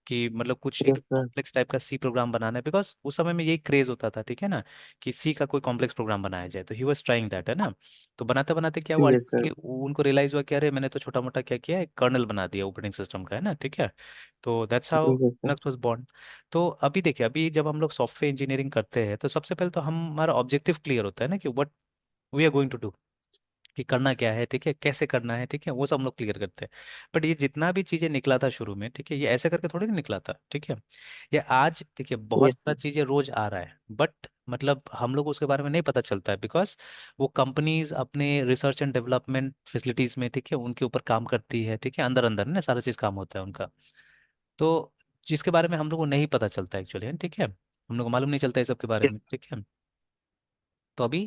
B: कि मतलब कुछ एक
A: यस सर।
B: कॉम्प्लेक्स टाइप का सी प्रोग्राम बनाना है, बिकॉज उस समय में यही क्रेज होता था, ठीक है ना, कि सी का कोई कॉम्प्लेक्स प्रोग्राम बनाया जाए। तो ही वाज ट्राइंग दैट, है ना। तो बनाते बनाते क्या हुआ,
A: यस सर।
B: कि उनको रियलाइज हुआ कि अरे मैंने तो छोटा मोटा क्या किया, एक कर्नल बना दिया ऑपरेटिंग सिस्टम का, है ना, ठीक है। तो that's how
A: yes sir.
B: Linux was born. तो अभी देखिए, अभी जब हम लोग सॉफ्टवेयर इंजीनियरिंग करते हैं तो सबसे पहले तो हमारा ऑब्जेक्टिव क्लियर होता है ना, कि what we are going to do, कि करना क्या है, ठीक है, कैसे करना है, ठीक है, वो सब हम लोग क्लियर करते हैं। बट ये जितना भी चीजें निकला था शुरू में, ठीक है, ये ऐसे करके थोड़ी ना निकला था, ठीक है। ये आज देखिए बहुत
A: यस
B: सारा
A: सर।
B: चीजें रोज आ रहा है, बट मतलब हम लोग को उसके बारे में नहीं पता चलता है, बिकॉज वो कंपनीज अपने रिसर्च एंड डेवलपमेंट फैसिलिटीज में, ठीक है, उनके ऊपर काम करती है, ठीक है, अंदर अंदर ना सारा चीज काम होता है उनका। तो जिसके बारे में हम लोग को नहीं पता चलता एक्चुअली, है, ठीक है, हम लोग को मालूम नहीं चलता है सब के बारे
A: यस
B: में, ठीक है। तो अभी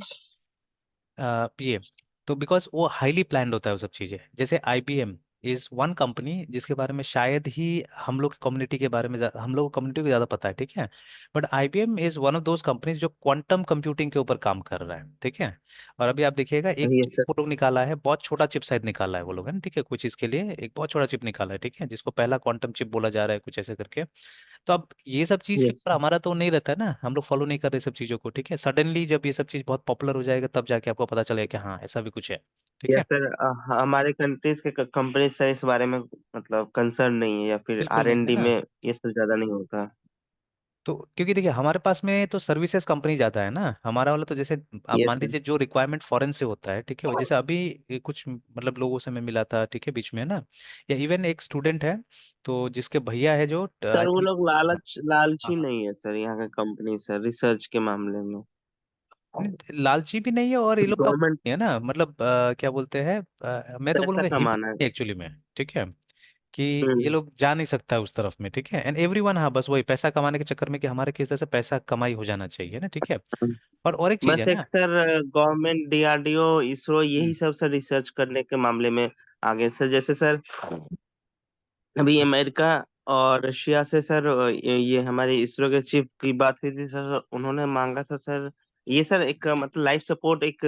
B: ये, तो बिकॉज वो हाईली प्लान्ड होता है वो सब चीजें। जैसे आईबीएम इज वन कंपनी जिसके बारे में शायद ही हम लोग कम्युनिटी के बारे में हम लोग कम्युनिटी को ज्यादा पता है, ठीक है। But IBM is one of those companies जो क्वांटम कंप्यूटिंग के ऊपर काम कर रहा है, ठीक है। और अभी आप देखिएगा एक
A: यस
B: चिप
A: सर।
B: वो लोग निकाला है, बहुत छोटा चिप शायद निकाला है वो लोग, है ना, ठीक है, कुछ इसके लिए एक बहुत छोटा चिप निकाला है, ठीक है, जिसको पहला क्वांटम चिप बोला जा रहा है, कुछ ऐसे करके। तो अब ये सब चीज के
A: यस।
B: ऊपर हमारा तो नहीं रहता है ना, हम लोग फॉलो नहीं कर रहे सब चीजों को, ठीक है। सडनली जब ये सब चीज बहुत पॉपुलर हो जाएगा तब जाके आपको पता चलेगा कि हाँ ऐसा भी कुछ है, ठीक है।
A: Yes sir. हमारे कंट्रीज के कंपनी सर इस बारे में मतलब कंसर्न नहीं है, या फिर
B: बिल्कुल नहीं है
A: R&D
B: ना।
A: में ये सब ज्यादा नहीं होता।
B: तो क्योंकि देखिए हमारे पास में तो सर्विसेज कंपनी ज्यादा है ना, हमारा वाला तो जैसे आप
A: यस
B: मान
A: सर।
B: लीजिए जो रिक्वायरमेंट फॉरेन से होता है, ठीक है, जैसे अभी ये कुछ मतलब लोगों से मैं मिला था, ठीक है, बीच में ना, या इवन एक स्टूडेंट है, तो जिसके भैया है जो आई
A: सर वो
B: थिंक,
A: लोग
B: हाँ
A: लालची
B: हाँ,
A: नहीं है सर, यहाँ का कंपनी सर रिसर्च के मामले में।
B: लालची भी नहीं है, और ये लोग का
A: गवर्नमेंट
B: है ना, मतलब क्या बोलते हैं, मैं तो
A: पैसा
B: बोलूंगा
A: कमाना है।
B: हिम्मत एक्चुअली में, ठीक है, कि ये
A: हम्म।
B: लोग जा नहीं सकता है उस तरफ में, ठीक है। एंड एवरीवन, हाँ, बस वही पैसा कमाने के चक्कर में कि हमारे किस तरह से पैसा कमाई हो जाना चाहिए ना, ठीक है। और एक चीज
A: बस
B: है
A: एक
B: ना।
A: सर गवर्नमेंट DRDO इसरो
B: हम्म,
A: यही सब सर रिसर्च करने के मामले में आगे सर, जैसे सर अभी
B: हम्म,
A: अमेरिका और रशिया से सर ये हमारे इसरो के चीफ की बात हुई थी सर, उन्होंने मांगा था सर। ये सर एक मतलब लाइफ सपोर्ट एक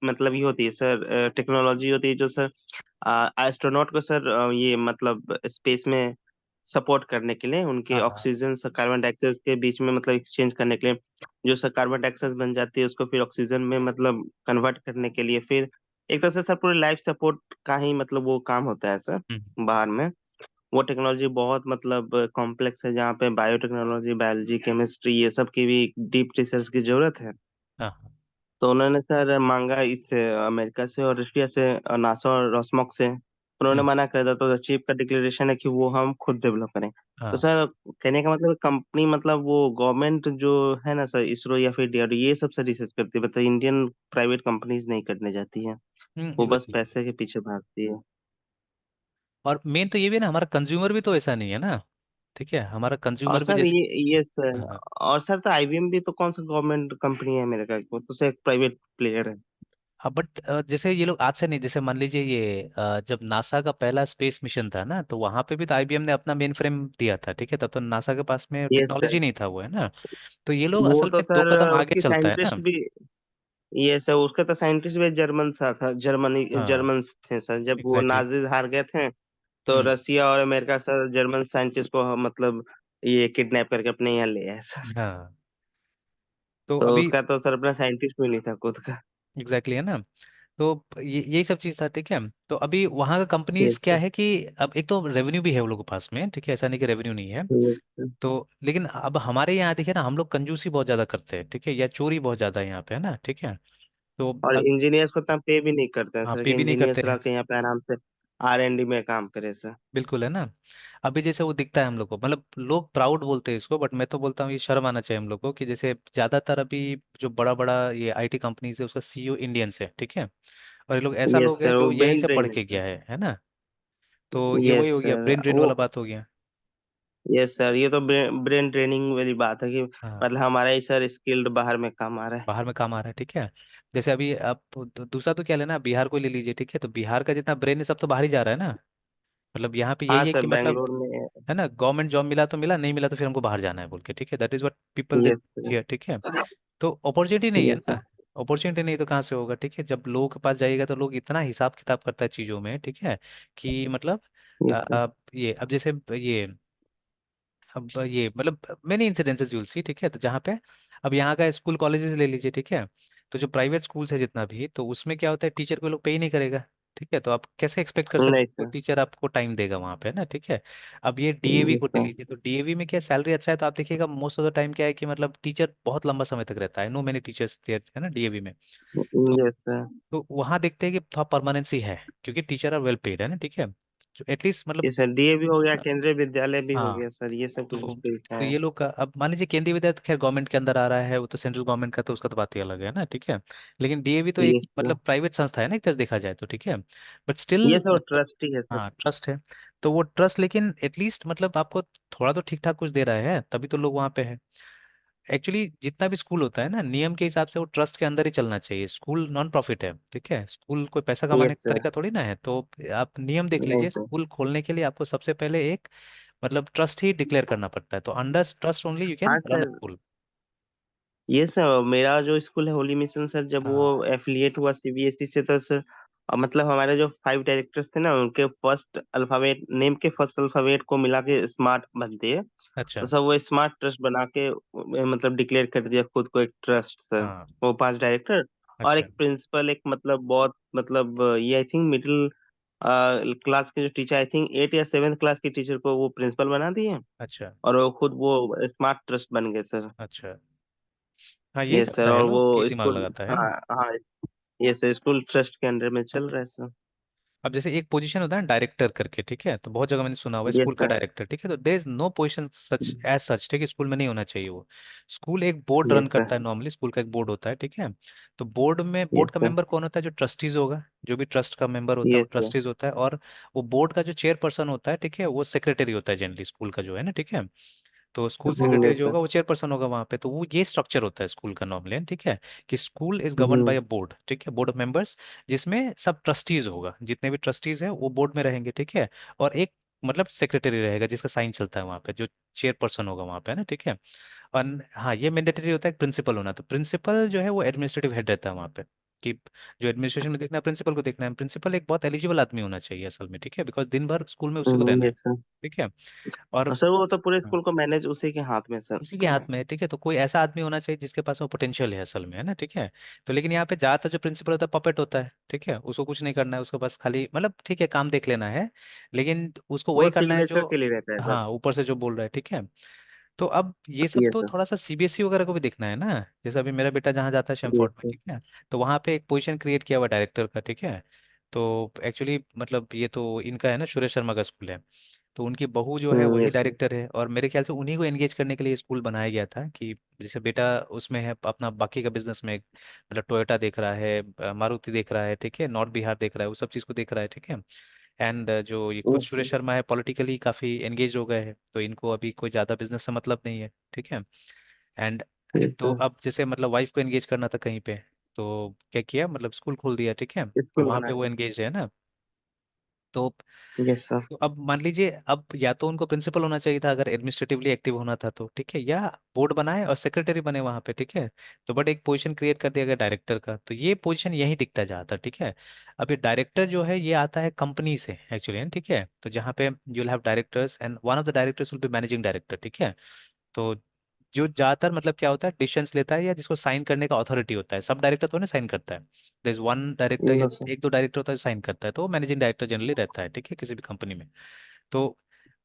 A: मतलब ये होती है सर, टेक्नोलॉजी होती है जो सर एस्ट्रोनॉट को सर ये मतलब स्पेस में सपोर्ट करने के लिए उनके
B: हाँ हाँ,
A: ऑक्सीजन से कार्बन डाइऑक्साइड के बीच में मतलब एक्सचेंज करने के लिए, जो सर कार्बन डाइऑक्साइड बन जाती है उसको फिर ऑक्सीजन में मतलब कन्वर्ट करने के लिए, फिर एक तरह से सर पूरे लाइफ सपोर्ट का ही मतलब वो काम होता है सर
B: हम्म,
A: बाहर में। वो टेक्नोलॉजी बहुत मतलब कॉम्प्लेक्स है, जहाँ पे बायोटेक्नोलॉजी, बायोलॉजी, केमिस्ट्री ये सब की भी डीप रिसर्च की जरूरत है।
B: हाँ हाँ,
A: तो उन्होंने सर मांगा इस अमेरिका से और रशिया से, नासा और रॉसमॉक से। उन्होंने
B: हम्म,
A: मना कर दिया, तो चीफ का डिक्लेरेशन है कि वो हम खुद डेवलप करें। तो
B: हाँ,
A: सर कहने का मतलब कंपनी मतलब वो गवर्नमेंट जो है ना सर, इसरो या फिर DRDO ये सब से रिसर्च करती है, मतलब इंडियन प्राइवेट कंपनीज नहीं करने जाती है। वो बस
B: एग्जैक्टली।
A: पैसे के पीछे भागती है।
B: और मेन तो ये भी है ना, हमारा कंज्यूमर भी तो ऐसा नहीं है ना, ठीक है, हमारा
A: और
B: कंज्यूमर भी
A: सर
B: जैसे,
A: ये सर,
B: हाँ,
A: और सर तो IBM भी तो कौन सा गवर्नमेंट कंपनी है मेरे ख्याल, वो तो सर एक प्राइवेट प्लेयर है।
B: हाँ बट जैसे ये लोग आज से नहीं, जैसे मान लीजिए ये जब नासा का पहला स्पेस मिशन था ना, तो वहां पे भी तो आईबीएम ने अपना मेन फ्रेम दिया था, ठीक है, तब तो नासा के पास में
A: ये
B: टेक्नोलॉजी
A: सर,
B: नहीं था, वो है ना। तो ये लोग
A: वो
B: असल
A: तो
B: में दो
A: सर
B: कदम आगे
A: उसकी
B: चलता है ना।
A: साइंटिस्ट भी, ये सर उसका तो साइंटिस्ट भी जर्मन सा था, जर्मनी
B: हाँ
A: जर्मन थे सर, जब वो
B: एग्जैक्टली।
A: नाजीज हार गए थे तो
B: हम्म।
A: रसिया और अमेरिका सर जर्मन साइंटिस्ट को मतलब ये किडनैप करके अपने यहाँ ले आए सर।
B: हाँ तो
A: तो
B: अभी
A: उसका तो सर अपना साइंटिस्ट भी नहीं था खुद का।
B: एग्जैक्टली है ना। तो ये यही सब चीज़ था, ठीक है। तो अभी वहाँ का
A: ये
B: कंपनीज क्या
A: सर,
B: है कि अब एक तो रेवेन्यू भी है वो लोगों के पास में, ठीक है, ऐसा नहीं कि रेवेन्यू नहीं है।
A: ये सर।
B: तो लेकिन अब हमारे यहाँ देखिए ना, हम लोग कंजूसी बहुत ज़्यादा करते हैं, ठीक है, या चोरी बहुत ज़्यादा है यहाँ पे, है ना, ठीक है। तो
A: और
B: अब
A: इंजीनियर्स को इतना पे भी नहीं करते हैं
B: हाँ
A: सर,
B: पे
A: कि
B: भी नहीं करते
A: इंजीनियर्स रह
B: हैं।
A: के यहाँ पे आराम से R&D में काम करे सर।
B: बिल्कुल है ना। अभी जैसे वो दिखता है हम लोग को, मतलब लोग प्राउड बोलते हैं इसको, बट मैं तो बोलता हूँ ये शर्म आना चाहिए हम लोग को, कि जैसे ज्यादातर अभी जो बड़ा बड़ा ये आईटी कंपनीज है उसका सीईओ इंडियंस है, ठीक है। और ये लोग ऐसा
A: यस
B: लोग है
A: सर, वो
B: जो यहीं
A: ब्रेन
B: से पढ़
A: ड्रेन है
B: के
A: सर।
B: गया है ना। तो ये वही
A: यस
B: हो गया,
A: सर
B: ब्रेन ड्रेन
A: वो,
B: वाला बात हो गया।
A: यस सर, ये तो ब्रेन ट्रेनिंग वाली बात है कि
B: हाँ
A: मतलब हमारा ही सर स्किल्ड बाहर में काम आ रहा है।
B: बाहर में काम आ रहा है, ठीक है। जैसे अभी आप दूसरा तो क्या लेना, बिहार को ले लीजिए, ठीक है, तो बिहार का जितना ब्रेन है सब तो बाहर ही जा रहा है ना। मतलब यहाँ पे
A: हाँ
B: यही है
A: सर,
B: कि मतलब,
A: बैंगलोर में।
B: है ना, गवर्नमेंट जॉब मिला तो मिला, नहीं मिला तो फिर हमको बाहर जाना है बोल के, ठीक है, that is what people they
A: yes sir.
B: Here, ठीक है। तो अपॉर्चुनिटी नहीं है
A: यस
B: ना।
A: सर।
B: अपॉर्चुनिटी नहीं तो कहाँ से होगा, ठीक है। जब लोगों के पास जाइएगा तो लोग इतना हिसाब किताब करता है चीज़ों में, ठीक है, कि मतलब
A: यस सर।
B: ये अब जैसे ये अब ये मतलब मेनी इंसिडेंसेस यूल सी, ठीक है। तो जहाँ पे अब यहाँ का स्कूल कॉलेजेस ले लीजिए, ठीक है। तो जो प्राइवेट स्कूल्स है जितना भी, तो उसमें क्या होता है, टीचर को लोग पे ही नहीं करेगा, ठीक है। तो आप कैसे एक्सपेक्ट कर सकते
A: नहीं
B: हो कोई
A: सर।
B: टीचर आपको टाइम देगा वहाँ पे, है ना, ठीक है। अब ये डीएवी
A: यस
B: को ले
A: सर।
B: लीजिए, तो डीएवी में क्या सैलरी अच्छा है, तो आप देखिएगा मोस्ट ऑफ द टाइम क्या है कि मतलब टीचर बहुत लंबा समय तक रहता है, नो मेनी टीचर्स देयर, है ना, डीएवी में। तो
A: यस सर।
B: वहाँ देखते हैं कि थोड़ा परमानेंसी है, क्योंकि टीचर आर वेल पेड, है ना, ठीक है। जो एटलीस्ट मतलब
A: यस सर, डीएवी हो गया, केंद्रीय विद्यालय भी हो
B: हाँ।
A: गया सर, ये सब कुछ
B: तो
A: मिलता
B: तो
A: है।
B: ये लोग का अब मान लीजिए केंद्रीय विद्यालय तो खैर गवर्नमेंट के अंदर आ रहा है, वो तो सेंट्रल गवर्नमेंट का, तो उसका तो बात ही अलग है ना, ठीक है। लेकिन डीएवी तो एक
A: यस सर।
B: मतलब प्राइवेट संस्था है ना एक तरह से देखा जाए तो, ठीक है। बट
A: ये
B: स्टिल
A: सब ट्रस्टी है सर।
B: हाँ ट्रस्ट है। तो वो ट्रस्ट लेकिन एटलीस्ट मतलब आपको थोड़ा तो ठीक ठाक कुछ दे रहा है, तभी तो लोग वहाँ पे है। एक्चुअली जितना भी स्कूल होता है ना, नियम के हिसाब से वो ट्रस्ट के अंदर ही चलना चाहिए। स्कूल नॉन प्रॉफिट है, ठीक है, स्कूल कोई पैसा कमाने
A: यस
B: का
A: सर।
B: तरीका थोड़ी ना है। तो आप नियम देख
A: नहीं
B: लीजिए,
A: सर।
B: स्कूल खोलने के लिए आपको सबसे पहले एक मतलब ट्रस्ट ही डिक्लेयर करना पड़ता है, तो अंडर ट्रस्ट ओनली यू
A: हाँ
B: can run a
A: sir,
B: school.
A: ये सर मेरा जो स्कूल है होली मिशन सर, जब वो
B: हाँ
A: एफिलिएट हुआ सीबीएसई से तो सर मतलब हमारे जो 5 डायरेक्टर्स थे ना, उनके फर्स्ट अल्फाबेट नेम के फर्स्ट अल्फाबेट को मिला के स्मार्ट बनती है। तो
B: अच्छा।
A: सर वो स्मार्ट ट्रस्ट बना के मतलब डिक्लेयर कर दिया खुद को एक ट्रस्ट सर।
B: हाँ
A: वो 5 डायरेक्टर और
B: अच्छा
A: एक प्रिंसिपल, एक मतलब बहुत मतलब ये आई थिंक मिडिल क्लास के जो टीचर, आई थिंक 8 या 7 क्लास के टीचर को वो प्रिंसिपल बना दिए।
B: अच्छा
A: और वो खुद वो स्मार्ट ट्रस्ट बन गए सर।
B: अच्छा। हाँ यही
A: यस
B: तो
A: सर,
B: होता है,
A: और
B: लोग यही
A: वो
B: दिमाग
A: स्कूल,
B: लगाता है
A: हाँ,
B: ना।
A: हाँ, ये सर स्कूल ट्रस्ट के अंडर में चल रहा है सर।
B: अब जैसे एक पोजीशन होता है डायरेक्टर करके, ठीक है, तो बहुत जगह मैंने सुना हुआ है
A: यस
B: स्कूल का
A: सर।
B: डायरेक्टर, ठीक है। तो there is no position such as such, ठीक है, स्कूल में नहीं होना चाहिए वो। स्कूल एक बोर्ड रन
A: यस सर।
B: करता है, नॉर्मली स्कूल का एक बोर्ड होता है, ठीक है। तो बोर्ड में बोर्ड
A: यस
B: का
A: सर।
B: मेंबर कौन होता है, जो ट्रस्टीज होगा, जो भी ट्रस्ट का मेंबर होता है वो
A: यस सर।
B: ट्रस्टीज होता है। और वो बोर्ड का जो चेयरपर्सन होता है, ठीक है, वो सेक्रेटरी होता है जनरली स्कूल का, जो है ना, ठीक है। तो स्कूल सेक्रेटरी
A: यस
B: जो
A: सर।
B: होगा वो चेयरपर्सन होगा वहाँ पे। तो वो ये स्ट्रक्चर होता है स्कूल का नॉर्मली, ठीक है, कि school is govern by a board, ठीक है, बोर्ड ऑफ मेंबर्स, जिसमें सब ट्रस्टीज होगा, जितने भी ट्रस्टीज हैं वो बोर्ड में रहेंगे, ठीक है। और एक मतलब सेक्रेटरी रहेगा जिसका साइन चलता है वहाँ पे, जो चेयरपर्सन होगा वहाँ पे, है ना, ठीक है। और हाँ ये मैंडेटरी होता है प्रिंसिपल होना, तो प्रिंसिपल जो है वो एडमिनिस्ट्रेटिव हेड रहता है वहाँ पे, कि जो एडमिनिस्ट्रेशन में देखना है प्रिंसिपल को देखना है। प्रिंसिपल एक बहुत एलिजिबल आदमी होना चाहिए असल में, ठीक है, बिकॉज दिन भर स्कूल में उसी को रहना है,
A: यस सर।
B: ठीक है। और
A: और सर वो तो पूरे
B: हाँ,
A: स्कूल को मैनेज उसी के हाथ में सर।
B: उसी के हाथ में है, ठीक है। तो कोई ऐसा आदमी होना चाहिए जिसके पास वो पोटेंशियल है असल में, है ना, ठीक है। तो लेकिन यहाँ पे ज्यादातर जो प्रिंसिपल होता है पपेट होता है, ठीक है, उसको कुछ नहीं करना है, उसको बस खाली मतलब ठीक है काम देख लेना है, लेकिन उसको
A: वो
B: वही करना है
A: सिग्नेचर
B: जो
A: के लिए रहता है सर।
B: हाँ ऊपर से जो बोल रहा है, ठीक है। तो अब ये सब
A: यस
B: तो
A: सर।
B: थोड़ा सा सीबीएसई वगैरह को भी देखना है ना। जैसे अभी मेरा बेटा जहाँ जाता है
A: यस
B: शेमफोर्ड में,
A: सर।
B: ठीक है, तो वहाँ पे एक पोजीशन क्रिएट किया हुआ डायरेक्टर का, ठीक है। तो एक्चुअली मतलब ये तो इनका है ना, सुरेश शर्मा का स्कूल है। तो उनकी बहू जो है वही
A: यस सर।
B: डायरेक्टर है, और मेरे ख्याल से उन्हीं को एंगेज करने के लिए स्कूल बनाया गया था, कि जैसे बेटा उसमें है अपना बाकी का बिजनेस में, मतलब टोयोटा देख रहा है, मारुति देख रहा है, ठीक है, नॉर्थ बिहार देख रहा है, वो सब चीज़ को देख रहा है, ठीक है। एंड जो ये खुद
A: यस
B: सुरेश
A: सर।
B: शर्मा है पॉलिटिकली काफ़ी एंगेज हो गए हैं, तो इनको अभी कोई ज़्यादा बिजनेस से मतलब नहीं है, ठीक है। एंड
A: यस
B: तो
A: सर।
B: अब जैसे मतलब वाइफ को एंगेज करना था कहीं पे, तो क्या किया, मतलब स्कूल खोल दिया, ठीक है, और
A: स्कूल
B: वहाँ पे
A: बना
B: वो
A: दिया।
B: एंगेज है ना। तो
A: यस सर।
B: तो अब मान लीजिए, अब या तो उनको प्रिंसिपल होना चाहिए था अगर एडमिनिस्ट्रेटिवली एक्टिव होना था तो, ठीक है, या बोर्ड बनाए और सेक्रेटरी बने वहां पे, ठीक है। तो बट एक पोजीशन क्रिएट कर दिया गया डायरेक्टर का, तो ये पोजीशन यही दिखता जाता, ठीक है। अब ये डायरेक्टर जो है ये आता है कंपनी से एक्चुअली, ठीक है। तो जहाँ पे you will have directors and one of the directors will be managing director, ठीक है। तो जो ज्यादातर मतलब क्या होता है, डिसीजंस लेता है या जिसको साइन करने का अथॉरिटी होता है, सब डायरेक्टर तो नहीं साइन करता है, देयर इज वन डायरेक्टर या
A: नो सर।
B: एक दो डायरेक्टर होता है जो साइन करता है, तो वो मैनेजिंग डायरेक्टर जनरली रहता है, ठीक है, किसी भी कंपनी में। तो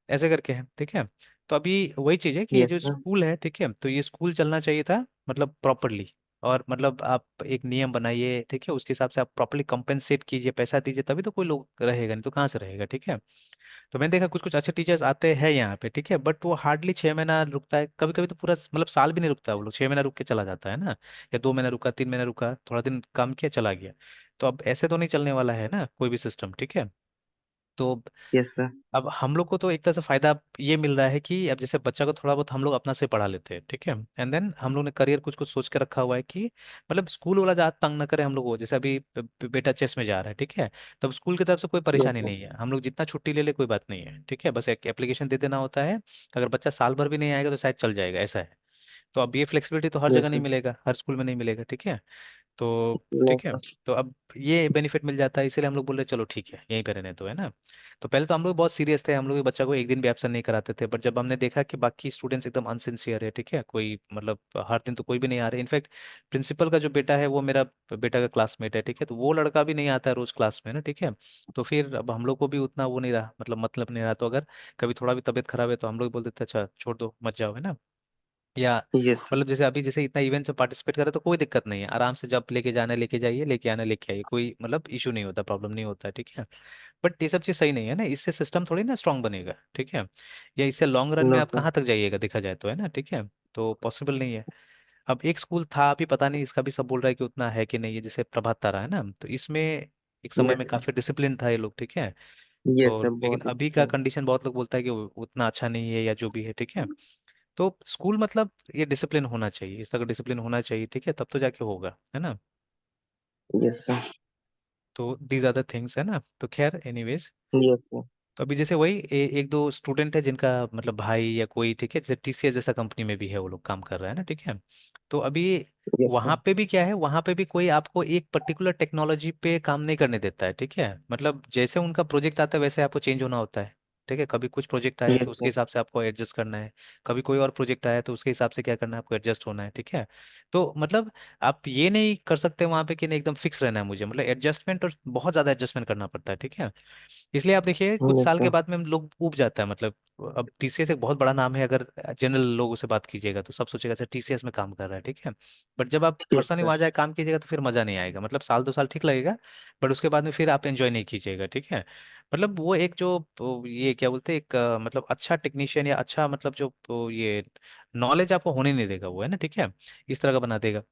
B: ऐसे करके है, ठीक है। तो अभी वही चीज है कि ये
A: यस
B: जो
A: सर।
B: स्कूल है, ठीक है, तो ये स्कूल चलना चाहिए था मतलब प्रॉपरली, और मतलब आप एक नियम बनाइए, ठीक है, उसके हिसाब से आप प्रॉपरली कंपेंसेट कीजिए, पैसा दीजिए, तभी तो कोई लोग रहेगा, नहीं तो कहाँ से रहेगा, ठीक है। तो मैंने देखा कुछ कुछ अच्छे टीचर्स आते हैं यहाँ पे, ठीक है, बट वो हार्डली 6 महीना रुकता है, कभी कभी तो पूरा मतलब साल भी नहीं रुकता, वो लोग 6 महीना रुक के चला जाता है ना, या 2 महीना रुका, 3 महीना रुका, थोड़ा दिन काम किया चला गया। तो अब ऐसे तो नहीं चलने वाला है ना कोई भी सिस्टम, ठीक है। तो
A: यस सर।
B: अब हम लोग को तो एक तरह से फायदा ये मिल रहा है कि अब जैसे बच्चा को थोड़ा बहुत हम लोग अपना से पढ़ा लेते हैं, ठीक है, एंड देन हम लोग ने करियर कुछ कुछ सोच के रखा हुआ है कि मतलब स्कूल वाला ज्यादा तंग ना करे हम लोग को, जैसे अभी बेटा चेस में जा रहा है, ठीक है। तब स्कूल की तरफ से कोई
A: यस
B: परेशानी
A: सर।
B: नहीं है, हम लोग जितना छुट्टी ले ले कोई बात नहीं है, ठीक है, बस एक एप्लीकेशन दे देना होता है। अगर बच्चा साल भर भी नहीं आएगा तो शायद चल जाएगा, ऐसा है। तो अब ये फ्लेक्सिबिलिटी तो हर जगह
A: यस
B: नहीं
A: सर।
B: मिलेगा, हर स्कूल में नहीं मिलेगा, ठीक है। तो
A: नो
B: ठीक है,
A: सर।
B: तो अब ये बेनिफिट मिल जाता है, इसीलिए हम लोग बोल रहे चलो ठीक है यहीं पे रहने तो, है ना। तो पहले तो हम लोग बहुत सीरियस थे, हम लोग भी बच्चा को एक दिन भी एब्सेंट नहीं कराते थे, बट जब हमने देखा कि बाकी स्टूडेंट्स एकदम अनसिंसियर है, ठीक है, कोई मतलब हर दिन तो कोई भी नहीं आ रहे, इनफैक्ट प्रिंसिपल का जो बेटा है वो मेरा बेटा का क्लासमेट है, ठीक है, तो वो लड़का भी नहीं आता है रोज क्लास में ना, ठीक है। तो फिर अब हम लोग को भी उतना वो नहीं रहा, मतलब नहीं रहा, तो अगर कभी थोड़ा भी तबीयत खराब है तो हम लोग बोल देते अच्छा छोड़ दो मत जाओ, है ना। या
A: यस सर।
B: मतलब जैसे अभी जैसे इतना इवेंट में पार्टिसिपेट कर रहे तो कोई दिक्कत नहीं है, आराम से जब लेके जाना है लेके जाइए, लेके आना लेके आइए, कोई मतलब इशू नहीं होता, प्रॉब्लम नहीं होता है, ठीक है। बट ये सब चीज़ सही नहीं है ना, इससे सिस्टम थोड़ी ना स्ट्रांग बनेगा, ठीक है। या इससे लॉन्ग रन में
A: नो
B: आप
A: सर।
B: कहाँ तक जाइएगा देखा जाए तो, है ना, ठीक है। तो पॉसिबल नहीं है। अब एक स्कूल था अभी पता नहीं इसका भी सब बोल रहा है कि उतना है कि नहीं है, जैसे प्रभात तारा है ना, तो इसमें एक समय
A: यस
B: में
A: सर।
B: काफी डिसिप्लिन था ये लोग, ठीक है।
A: यस
B: तो
A: सर,
B: लेकिन
A: बहुत
B: अभी का
A: अच्छा।
B: कंडीशन बहुत लोग बोलता है कि उतना अच्छा नहीं है या जो भी है, ठीक है। तो स्कूल मतलब ये डिसिप्लिन होना चाहिए, इस तरह का डिसिप्लिन होना चाहिए, ठीक है, तब तो जाके होगा, है ना।
A: Yes sir.
B: तो दीज आर द थिंग्स, है ना, तो खैर एनीवेज।
A: Yes sir.
B: तो अभी जैसे वही एक दो स्टूडेंट है जिनका मतलब भाई या कोई, ठीक है, जैसे टीसीएस जैसा कंपनी में भी है वो लोग काम कर रहा है ना, ठीक है। तो अभी
A: यस
B: वहां
A: सर।
B: पे भी क्या है, वहां पे भी कोई आपको एक पर्टिकुलर टेक्नोलॉजी पे काम नहीं करने देता है, ठीक है, मतलब जैसे उनका प्रोजेक्ट आता है वैसे आपको चेंज होना होता है, ठीक है। कभी कुछ प्रोजेक्ट आया
A: यस
B: तो उसके
A: सर।
B: हिसाब से आपको एडजस्ट करना है, कभी कोई और प्रोजेक्ट आया तो उसके हिसाब से क्या करना है, आपको एडजस्ट होना है, ठीक है। तो मतलब आप ये नहीं कर सकते वहां पे कि नहीं एकदम फिक्स रहना है मुझे, मतलब एडजस्टमेंट, और बहुत ज्यादा एडजस्टमेंट करना पड़ता है, ठीक है। इसलिए आप देखिए कुछ
A: यस
B: साल के
A: सर।
B: बाद में हम लोग ऊब जाता है, मतलब अब टीसीएस एक बहुत बड़ा नाम है, अगर जनरल लोगों से बात कीजिएगा तो सब सोचेगा अच्छा टीसीएस में काम कर रहा है, ठीक है। बट जब आप
A: यस
B: पर्सनली
A: सर।
B: वहां जाए काम कीजिएगा तो फिर मजा नहीं आएगा, मतलब साल 2 साल ठीक लगेगा, बट उसके बाद में फिर आप एंजॉय नहीं कीजिएगा, ठीक है। मतलब वो एक जो ये क्या बोलते हैं एक मतलब अच्छा टेक्नीशियन या अच्छा मतलब जो ये नॉलेज आपको होने नहीं देगा वो, है ना, ठीक है, इस तरह का बना देगा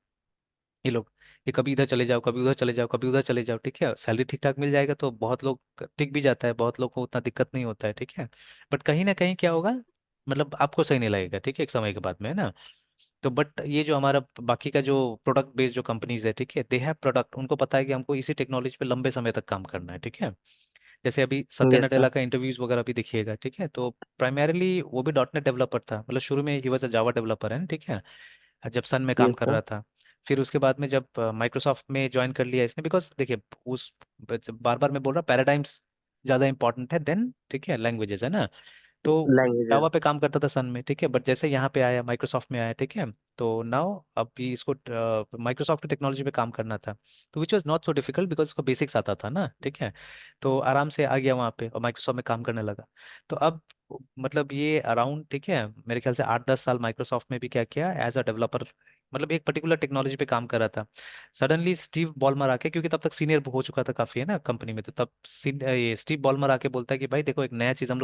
B: ये लोग। ये कभी इधर चले जाओ, कभी उधर चले जाओ, कभी उधर चले जाओ, ठीक है, सैलरी ठीक ठाक मिल जाएगा तो बहुत लोग टिक भी जाता है, बहुत लोग को उतना दिक्कत नहीं होता है, ठीक है। बट कहीं ना कहीं क्या होगा, मतलब आपको सही नहीं लगेगा, ठीक है, एक समय के बाद में, है ना। तो बट ये जो हमारा बाकी का जो प्रोडक्ट बेस्ड जो कंपनीज है, ठीक है, दे हैव प्रोडक्ट, उनको पता है कि हमको इसी टेक्नोलॉजी पे लंबे समय तक काम करना है, ठीक है। जैसे अभी सत्या
A: यस सर।
B: नडेला का इंटरव्यूज वगैरह भी देखिएगा, ठीक है, तो प्राइमरीली वो भी डॉट नेट डेवलपर था, मतलब शुरू में he was a Java developer है ना, ठीक है, जब सन में काम
A: यस
B: कर
A: सर।
B: रहा था। फिर उसके बाद में जब माइक्रोसॉफ्ट में ज्वाइन कर लिया इसने, बिकॉज देखिए उस बार बार मैं बोल रहा पैराडाइम्स ज्यादा इंपॉर्टेंट है देन, ठीक है, लैंग्वेजेस, है ना। तो
A: लैंग्वेजेस।
B: जावा पे काम करता था सन में, ठीक है, बट जैसे यहाँ पे आया माइक्रोसॉफ्ट में आया, ठीक है, तो नाउ अब भी इसको माइक्रोसॉफ्ट की टेक्नोलॉजी पे काम करना था, तो which was not so difficult because इसको बेसिक्स आता था ना, ठीक है। तो आराम से आ गया वहाँ पे और माइक्रोसॉफ्ट में काम करने लगा। तो अब मतलब ये अराउंड, ठीक है, मेरे ख्याल से 8-10 साल माइक्रोसॉफ्ट में भी क्या किया एज अ डेवलपर, मतलब एक पर्टिकुलर टेक्नोलॉजी पे काम कर रहा था। सडनली स्टीव बॉलमर आके, क्योंकि तब तक सीनियर हो चुका था काफी है ना कंपनी में, तो तब ये स्टीव बॉलमर आके बोलता है कि भाई देखो एक नया चीज हम लोग